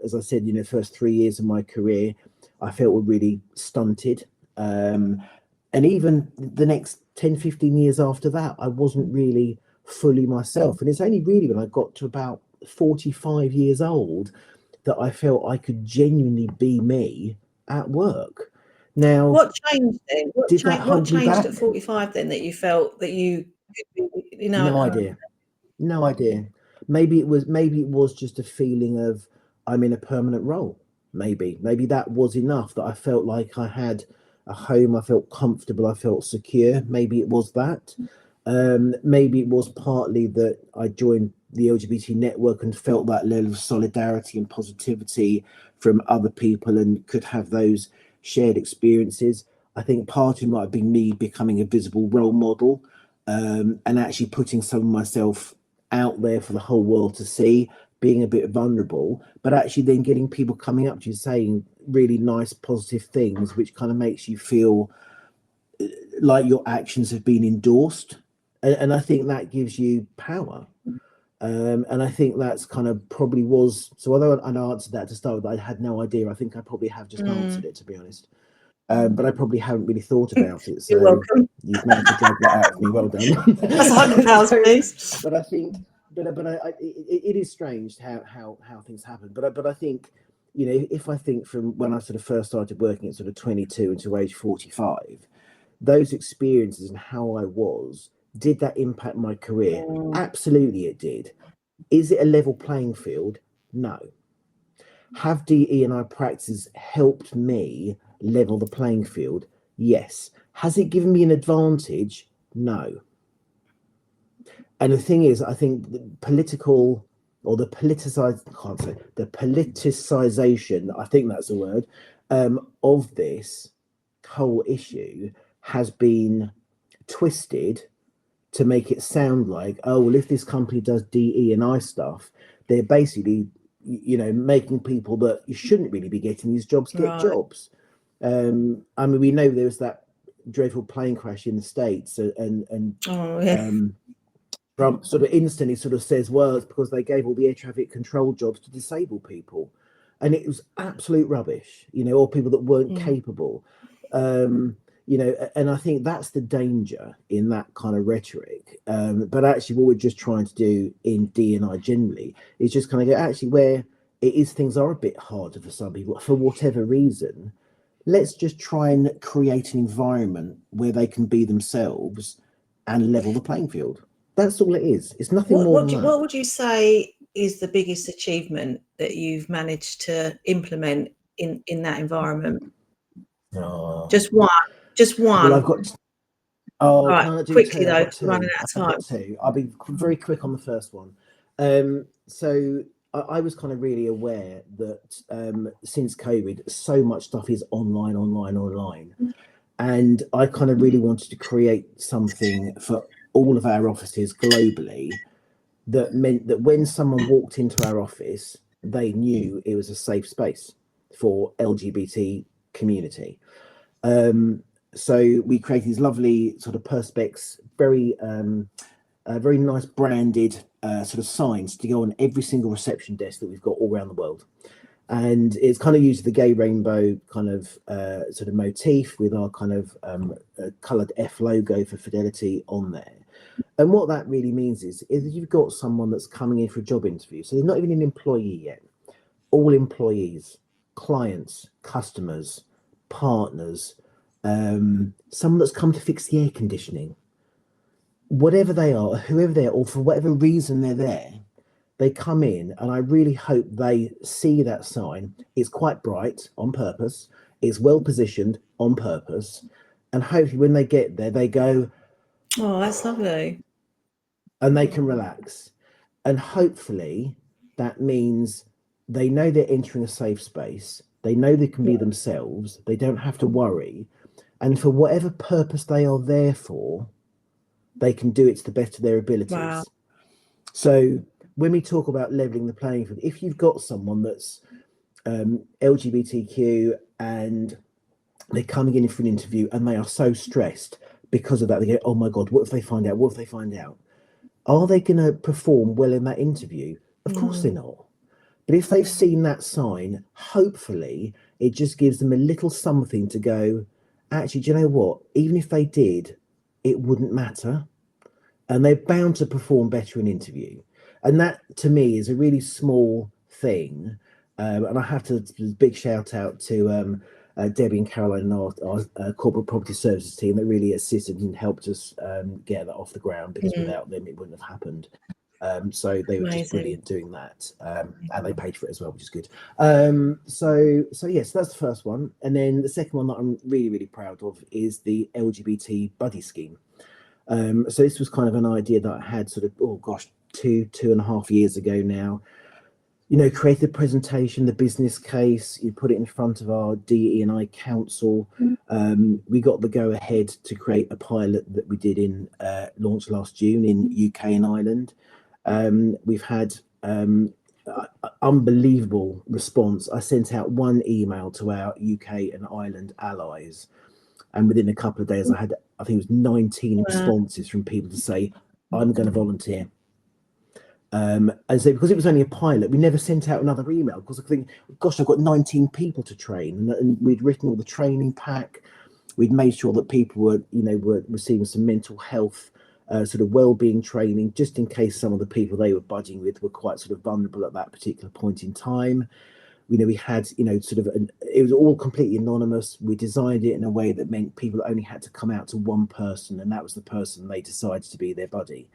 As I said, you know, first 3 years of my career, I felt were really stunted. And even the next 10, 15 years after that, I wasn't really fully myself. And it's only really when I got to about 45 years old that I felt I could genuinely be me at work. Now, what changed then? What changed at 45 then, that you felt that you know? No idea. Maybe it was just a feeling of, I'm in a permanent role. Maybe that was enough, that I felt like I had a home, I felt comfortable, I felt secure. Maybe it was that. Maybe it was partly that I joined the LGBT network and felt that level of solidarity and positivity from other people, and could have those shared experiences. I think part of it might have been me becoming a visible role model, and actually putting some of myself out there for the whole world to see, being a bit vulnerable, but actually then getting people coming up to you saying really nice, positive things, which kind of makes you feel like your actions have been endorsed. And I think that gives you power. And I think that's kind of probably was, so although I answered that to start with, I had no idea. I think I probably have just answered it, to be honest. But I probably haven't really thought about it. So you're welcome. You've managed to drag that out of me. Well done. That's £100, please. But I think, it is strange how things happen. But I think, you know, if I think from when I sort of first started working at sort of 22 until age 45, those experiences and how I was, did that impact my career? Absolutely, it did. Is it a level playing field? No. Have DE and I practices helped me level the playing field? Yes. Has it given me an advantage? No. And the thing is, I think the political or the politicized, I can't say the politicization, I think that's the word, of this whole issue has been twisted to make it sound like, oh, well, if this company does DE and I stuff, they're basically, making people that you shouldn't really be getting these jobs get jobs. I mean, we know there was that dreadful plane crash in the States, and Trump sort of instantly sort of says, well, it's because they gave all the air traffic control jobs to disabled people. And it was absolute rubbish, or people that weren't capable. And I think that's the danger in that kind of rhetoric. But actually, what we're just trying to do in D&I generally is just kind of go, actually, where it is things are a bit harder for some people, for whatever reason, let's just try and create an environment where they can be themselves and level the playing field. That's all it is. It's nothing more than that. What would you say is the biggest achievement that you've managed to implement in that environment? Just one. Well, I've got. Right, can I do quickly two? though, I've got two. running out of time. I've got two. I'll be very quick on the first one. So I was kind of really aware that since COVID, so much stuff is online, and I kind of really wanted to create something for all of our offices globally that meant that when someone walked into our office, they knew it was a safe space for LGBT community. So we created these lovely sort of perspex, very nice branded sort of signs to go on every single reception desk that we've got all around the world. And it's kind of used the gay rainbow kind of sort of motif with our kind of coloured F logo for fidelity on there. And what that really means is you've got someone that's coming in for a job interview. So they're not even an employee yet. All employees, clients, customers, partners, someone that's come to fix the air conditioning, whatever they are, whoever they are, or for whatever reason they're there, they come in, and I really hope they see that sign. It's quite bright on purpose. It's well positioned on purpose. And hopefully when they get there, they go, oh, that's lovely. And they can relax. And hopefully that means they know they're entering a safe space. They know they can be themselves. They don't have to worry. And for whatever purpose they are there for, they can do it to the best of their abilities. Wow. So when we talk about leveling the playing field, if you've got someone that's LGBTQ and they're coming in for an interview and they are so stressed because of that, they go, oh my God, what if they find out? What if they find out? Are they going to perform well in that interview? Of course they're not. But if they've seen that sign, hopefully it just gives them a little something to go, actually, do you know what? Even if they did, it wouldn't matter. And they're bound to perform better in interview. And that, to me, is a really small thing. And I have to big shout out to Debbie and Caroline, our corporate property services team, that really assisted and helped us get that off the ground, because without them, it wouldn't have happened. So they were just brilliant doing that, and they paid for it as well, which is good. So yes, that's the first one. And then the second one that I'm really, really proud of is the LGBT buddy scheme. So this was kind of an idea that I had sort of, 2.5 years ago now. Create the presentation, the business case, you put it in front of our DE&I council. We got the go ahead to create a pilot that we did in launch last June in UK and Ireland. We've had unbelievable response. I sent out one email to our UK and Ireland allies, and within a couple of days I think it was 19 responses from people to say, I'm going to volunteer. And so because it was only a pilot, we never sent out another email, because I think, gosh, I've got 19 people to train, and we'd written all the training pack. We'd made sure that people were receiving some mental health sort of well-being training, just in case some of the people they were budging with were quite sort of vulnerable at that particular point in time. We had it was all completely anonymous. We designed it in a way that meant people only had to come out to one person, and that was the person they decided to be their buddy.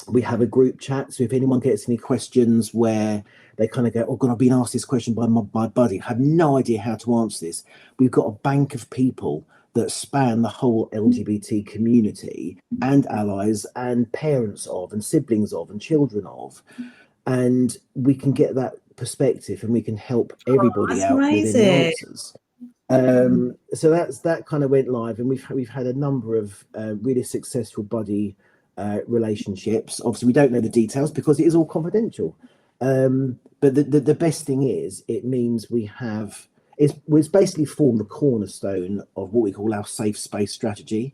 We have a group chat, so if anyone gets any questions where they kind of go, oh God, I've been asked this question by my buddy, I have no idea how to answer this, we've got a bank of people that span the whole LGBT community, and allies and parents of and siblings of and children of, and we can get that perspective and we can help everybody that's out with any amazing. answers. So that kind of went live, and we've had a number of really successful buddy relationships. Obviously, we don't know the details because it is all confidential. But the best thing is, it means we have it's basically formed the cornerstone of what we call our safe space strategy.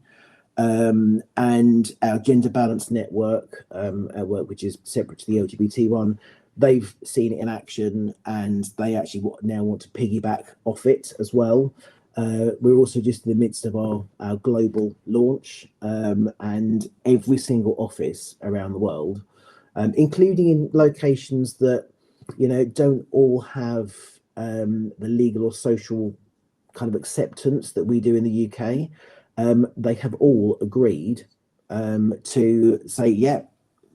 And our gender balance network, our work, which is separate to the LGBT one, they've seen it in action, and they actually now want to piggyback off it as well. We're also just in the midst of our global launch, and every single office around the world, including in locations that don't all have the legal or social kind of acceptance that we do in the UK. They have all agreed to say, yeah,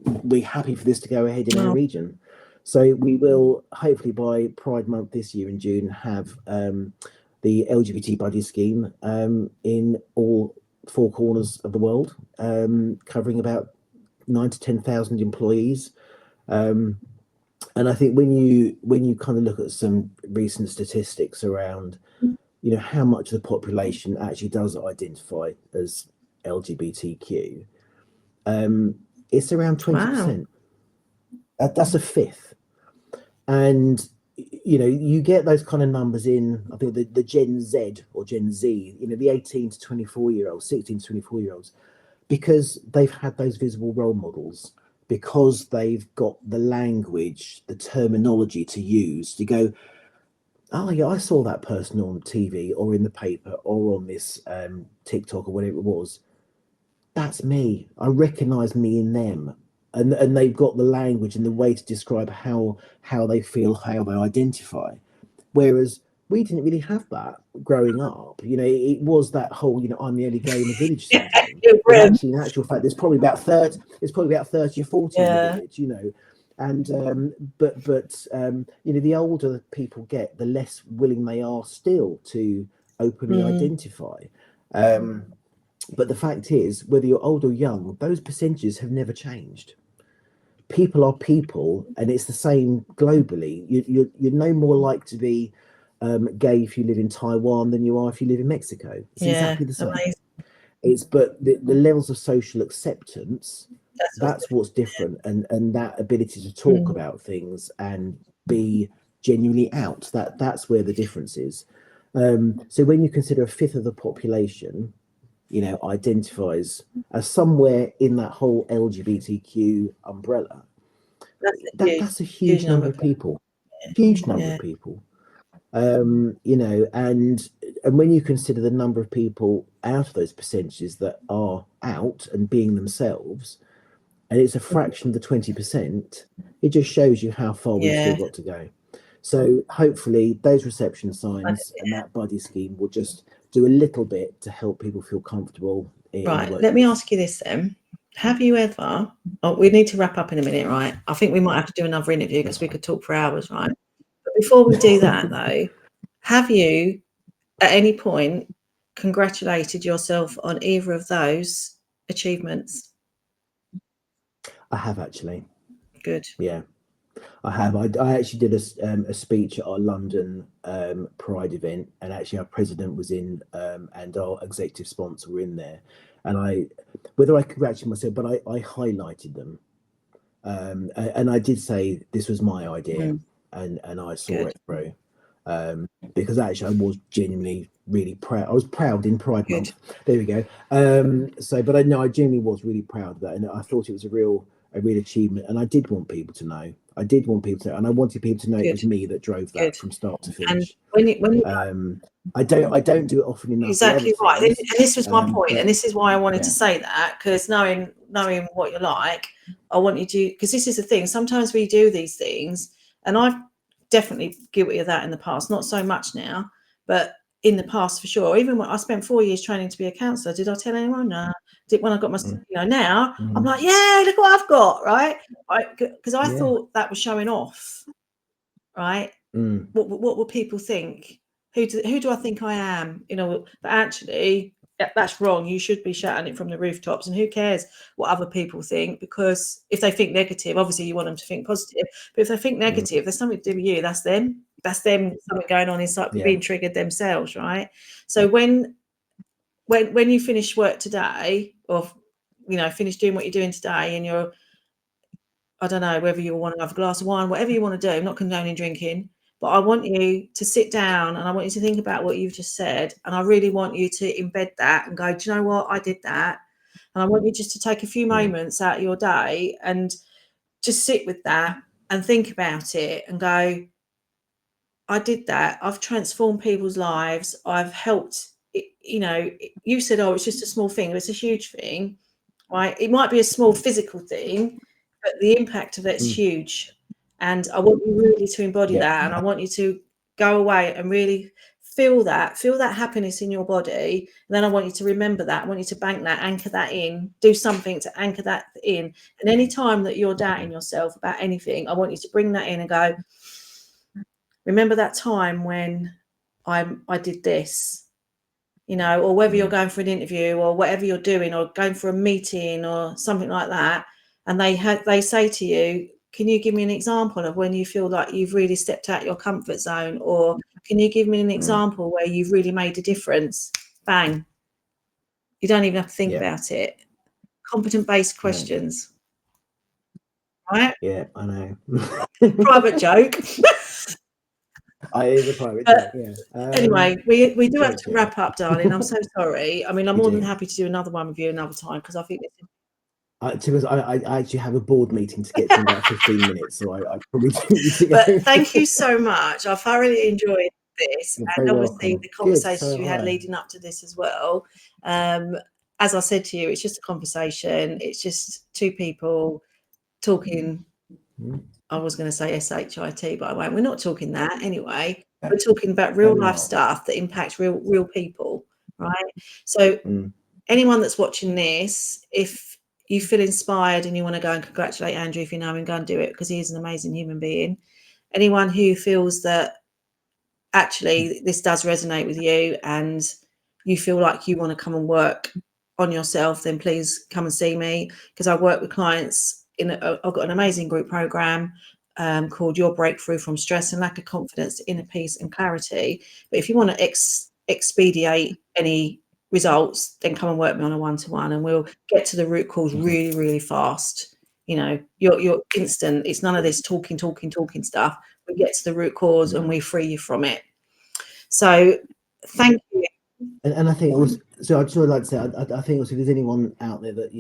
we're happy for this to go ahead in our region. So we will hopefully by Pride Month this year in June have the LGBT buddy scheme in all four corners of the world, covering about 9,000 to 10,000 employees. And I think when you kind of look at some recent statistics around how much of the population actually does identify as LGBTQ, it's around 20%. That's a fifth. And you get those kind of numbers in, I think, the Gen Z or Gen Z, the 18 to 24-year-olds, 16 to 24-year-olds, because they've had those visible role models, because they've got the language, the terminology to use to go, oh yeah, I saw that person on TV or in the paper or on this TikTok or whatever it was. That's me. I recognize me in them. And they've got the language and the way to describe how they feel, how they identify. Whereas we didn't really have that growing up. It was that whole, I'm the only gay in the village syndrome. But actually, in actual fact, there's probably about 30 or 40 in the village, And but the older people get, the less willing they are still to openly identify. But the fact is, whether you're old or young, those percentages have never changed. People are people, and it's the same globally. You're no more like to be gay if you live in Taiwan than you are if you live in Mexico. It's exactly the same. Amazing. But the levels of social acceptance, that's what's different, and that ability to talk about things and be genuinely out, that's where the difference is. So when you consider a fifth of the population identifies as somewhere in that whole LGBTQ umbrella, that's a huge number of people. Huge number of people. And when you consider the number of people out of those percentages that are out and being themselves, and it's a fraction of the 20%, it just shows you how far we've still got to go. So hopefully those reception signs and that buddy scheme will just do a little bit to help people feel comfortable. Right. Let me ask you this then. Have you ever, we need to wrap up in a minute, right? I think we might have to do another interview because we could talk for hours, right? But before we do that though, have you at any point congratulated yourself on either of those achievements? I have actually. Good. Yeah. I have. I actually did a speech at our London Pride event, and actually our president was in, and our executive sponsor were in there. And whether I congratulated myself, but I highlighted them, and I did say this was my idea, and I saw it through, because actually I was genuinely really proud. I was proud in Pride Month. There we go. But I genuinely was really proud of that, and I thought it was a real achievement, and I did want people to know. And I wanted people to know it was me that drove that from start to finish. And I don't do it often enough. Exactly right. And this was my point, and this is why I wanted to say that, because knowing what you're like, I want you to, because this is the thing. Sometimes we do these things, and I've definitely guilty of that in the past. Not so much now, but in the past for sure. Even when I spent 4 years training to be a counsellor, did I tell anyone? No. Did when I got my, now I'm like, yeah, look what I've got, right? Because I thought that was showing off, right? What will people think? Who do I think I am? But actually, that's wrong. You should be shouting it from the rooftops. And who cares what other people think? Because if they think negative, obviously you want them to think positive. But if they think negative, there's something to do with you. That's them. That's them. Something going on inside, being triggered themselves, right? So when you finish work today, or finish doing what you're doing today, and you're, I don't know, whether you want to have a glass of wine, whatever you want to do, I'm not condoning drinking, but I want you to sit down and I want you to think about what you've just said. And I really want you to embed that and go, do you know what? I did that. And I want you just to take a few moments out of your day and just sit with that and think about it and go, I did that. I've transformed people's lives. I've helped, you said, oh, it's just a small thing. It's a huge thing, right? It might be a small physical thing, but the impact of it's huge. And I want you really to embody that. And I want you to go away and really feel that happiness in your body. And then I want you to remember that. I want you to bank that, anchor that in, do something to anchor that in. And any time that you're doubting yourself about anything, I want you to bring that in and go, remember that time when I did this, or whether you're going for an interview or whatever you're doing, or going for a meeting or something like that. And they say to you, can you give me an example of when you feel like you've really stepped out your comfort zone? Or can you give me an example where you've really made a difference? Bang. You don't even have to think about it. Competent-based questions. Right? Yeah, I know. Private joke. It is a private joke, yeah. Anyway, we do have to wrap up, darling. I'm so sorry. I mean, I'm more than happy to do another one with you another time, because I think this is... I actually have a board meeting to get to in about 15 minutes, so I probably do need to go. But thank you so much. I thoroughly enjoyed this. You're and obviously welcome. The conversations we had leading up to this as well. As I said to you, it's just a conversation. It's just two people talking. I was going to say SHIT, but I won't. We're not talking that anyway. We're talking about real life stuff that impacts real people, right? So anyone that's watching this, if you feel inspired and you want to go and congratulate Andrew, if you know him, go and do it, because he is an amazing human being. Anyone who feels that actually this does resonate with you and you feel like you want to come and work on yourself, then please come and see me, because I work with clients I've got an amazing group program called Your Breakthrough from Stress and Lack of Confidence to Inner Peace and Clarity. But if you want to expedite any results, then come and work with me on a one-to-one, and we'll get to the root cause really, really fast. You're instant. It's none of this talking stuff. We get to the root cause and we free you from it. So thank you. And I think also, so I'd sort of like to say, I think also if there's anyone out there that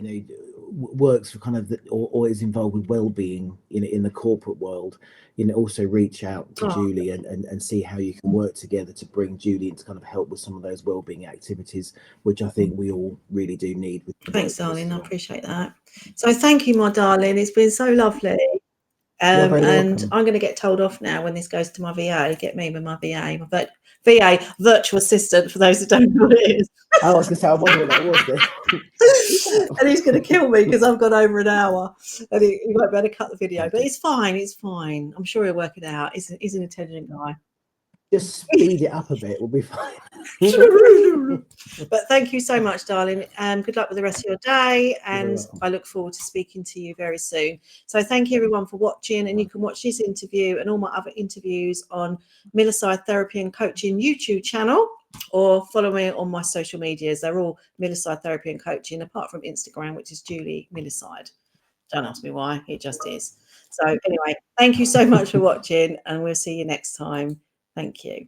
works for kind of or is involved with well-being in the corporate world, also reach out to Julie and see how you can work together to bring Julie in to kind of help with some of those well-being activities, which I think we all really do need. Thanks, darling. I appreciate that. So thank you, my darling. It's been so lovely. And I'm going to get told off now when this goes to my VA. Get me with my VA, VA, virtual assistant, for those who don't know what it is. I was going to say, I wonder what that was. And he's going to kill me because I've gone over an hour, and he won't be able to cut the video. But it's fine. It's fine. I'm sure he'll work it out. He's an intelligent guy. Just speed it up a bit. We'll be fine. But thank you so much, darling. Good luck with the rest of your day, and I look forward to speaking to you very soon. So thank you everyone for watching, and you can watch this interview and all my other interviews on Millieside Therapy and Coaching YouTube channel, or follow me on my social medias. They're all Millieside Therapy and Coaching, apart from Instagram, which is Julie Millieside. Don't ask me why, it just is. So anyway, thank you so much for watching, and we'll see you next time. Thank you.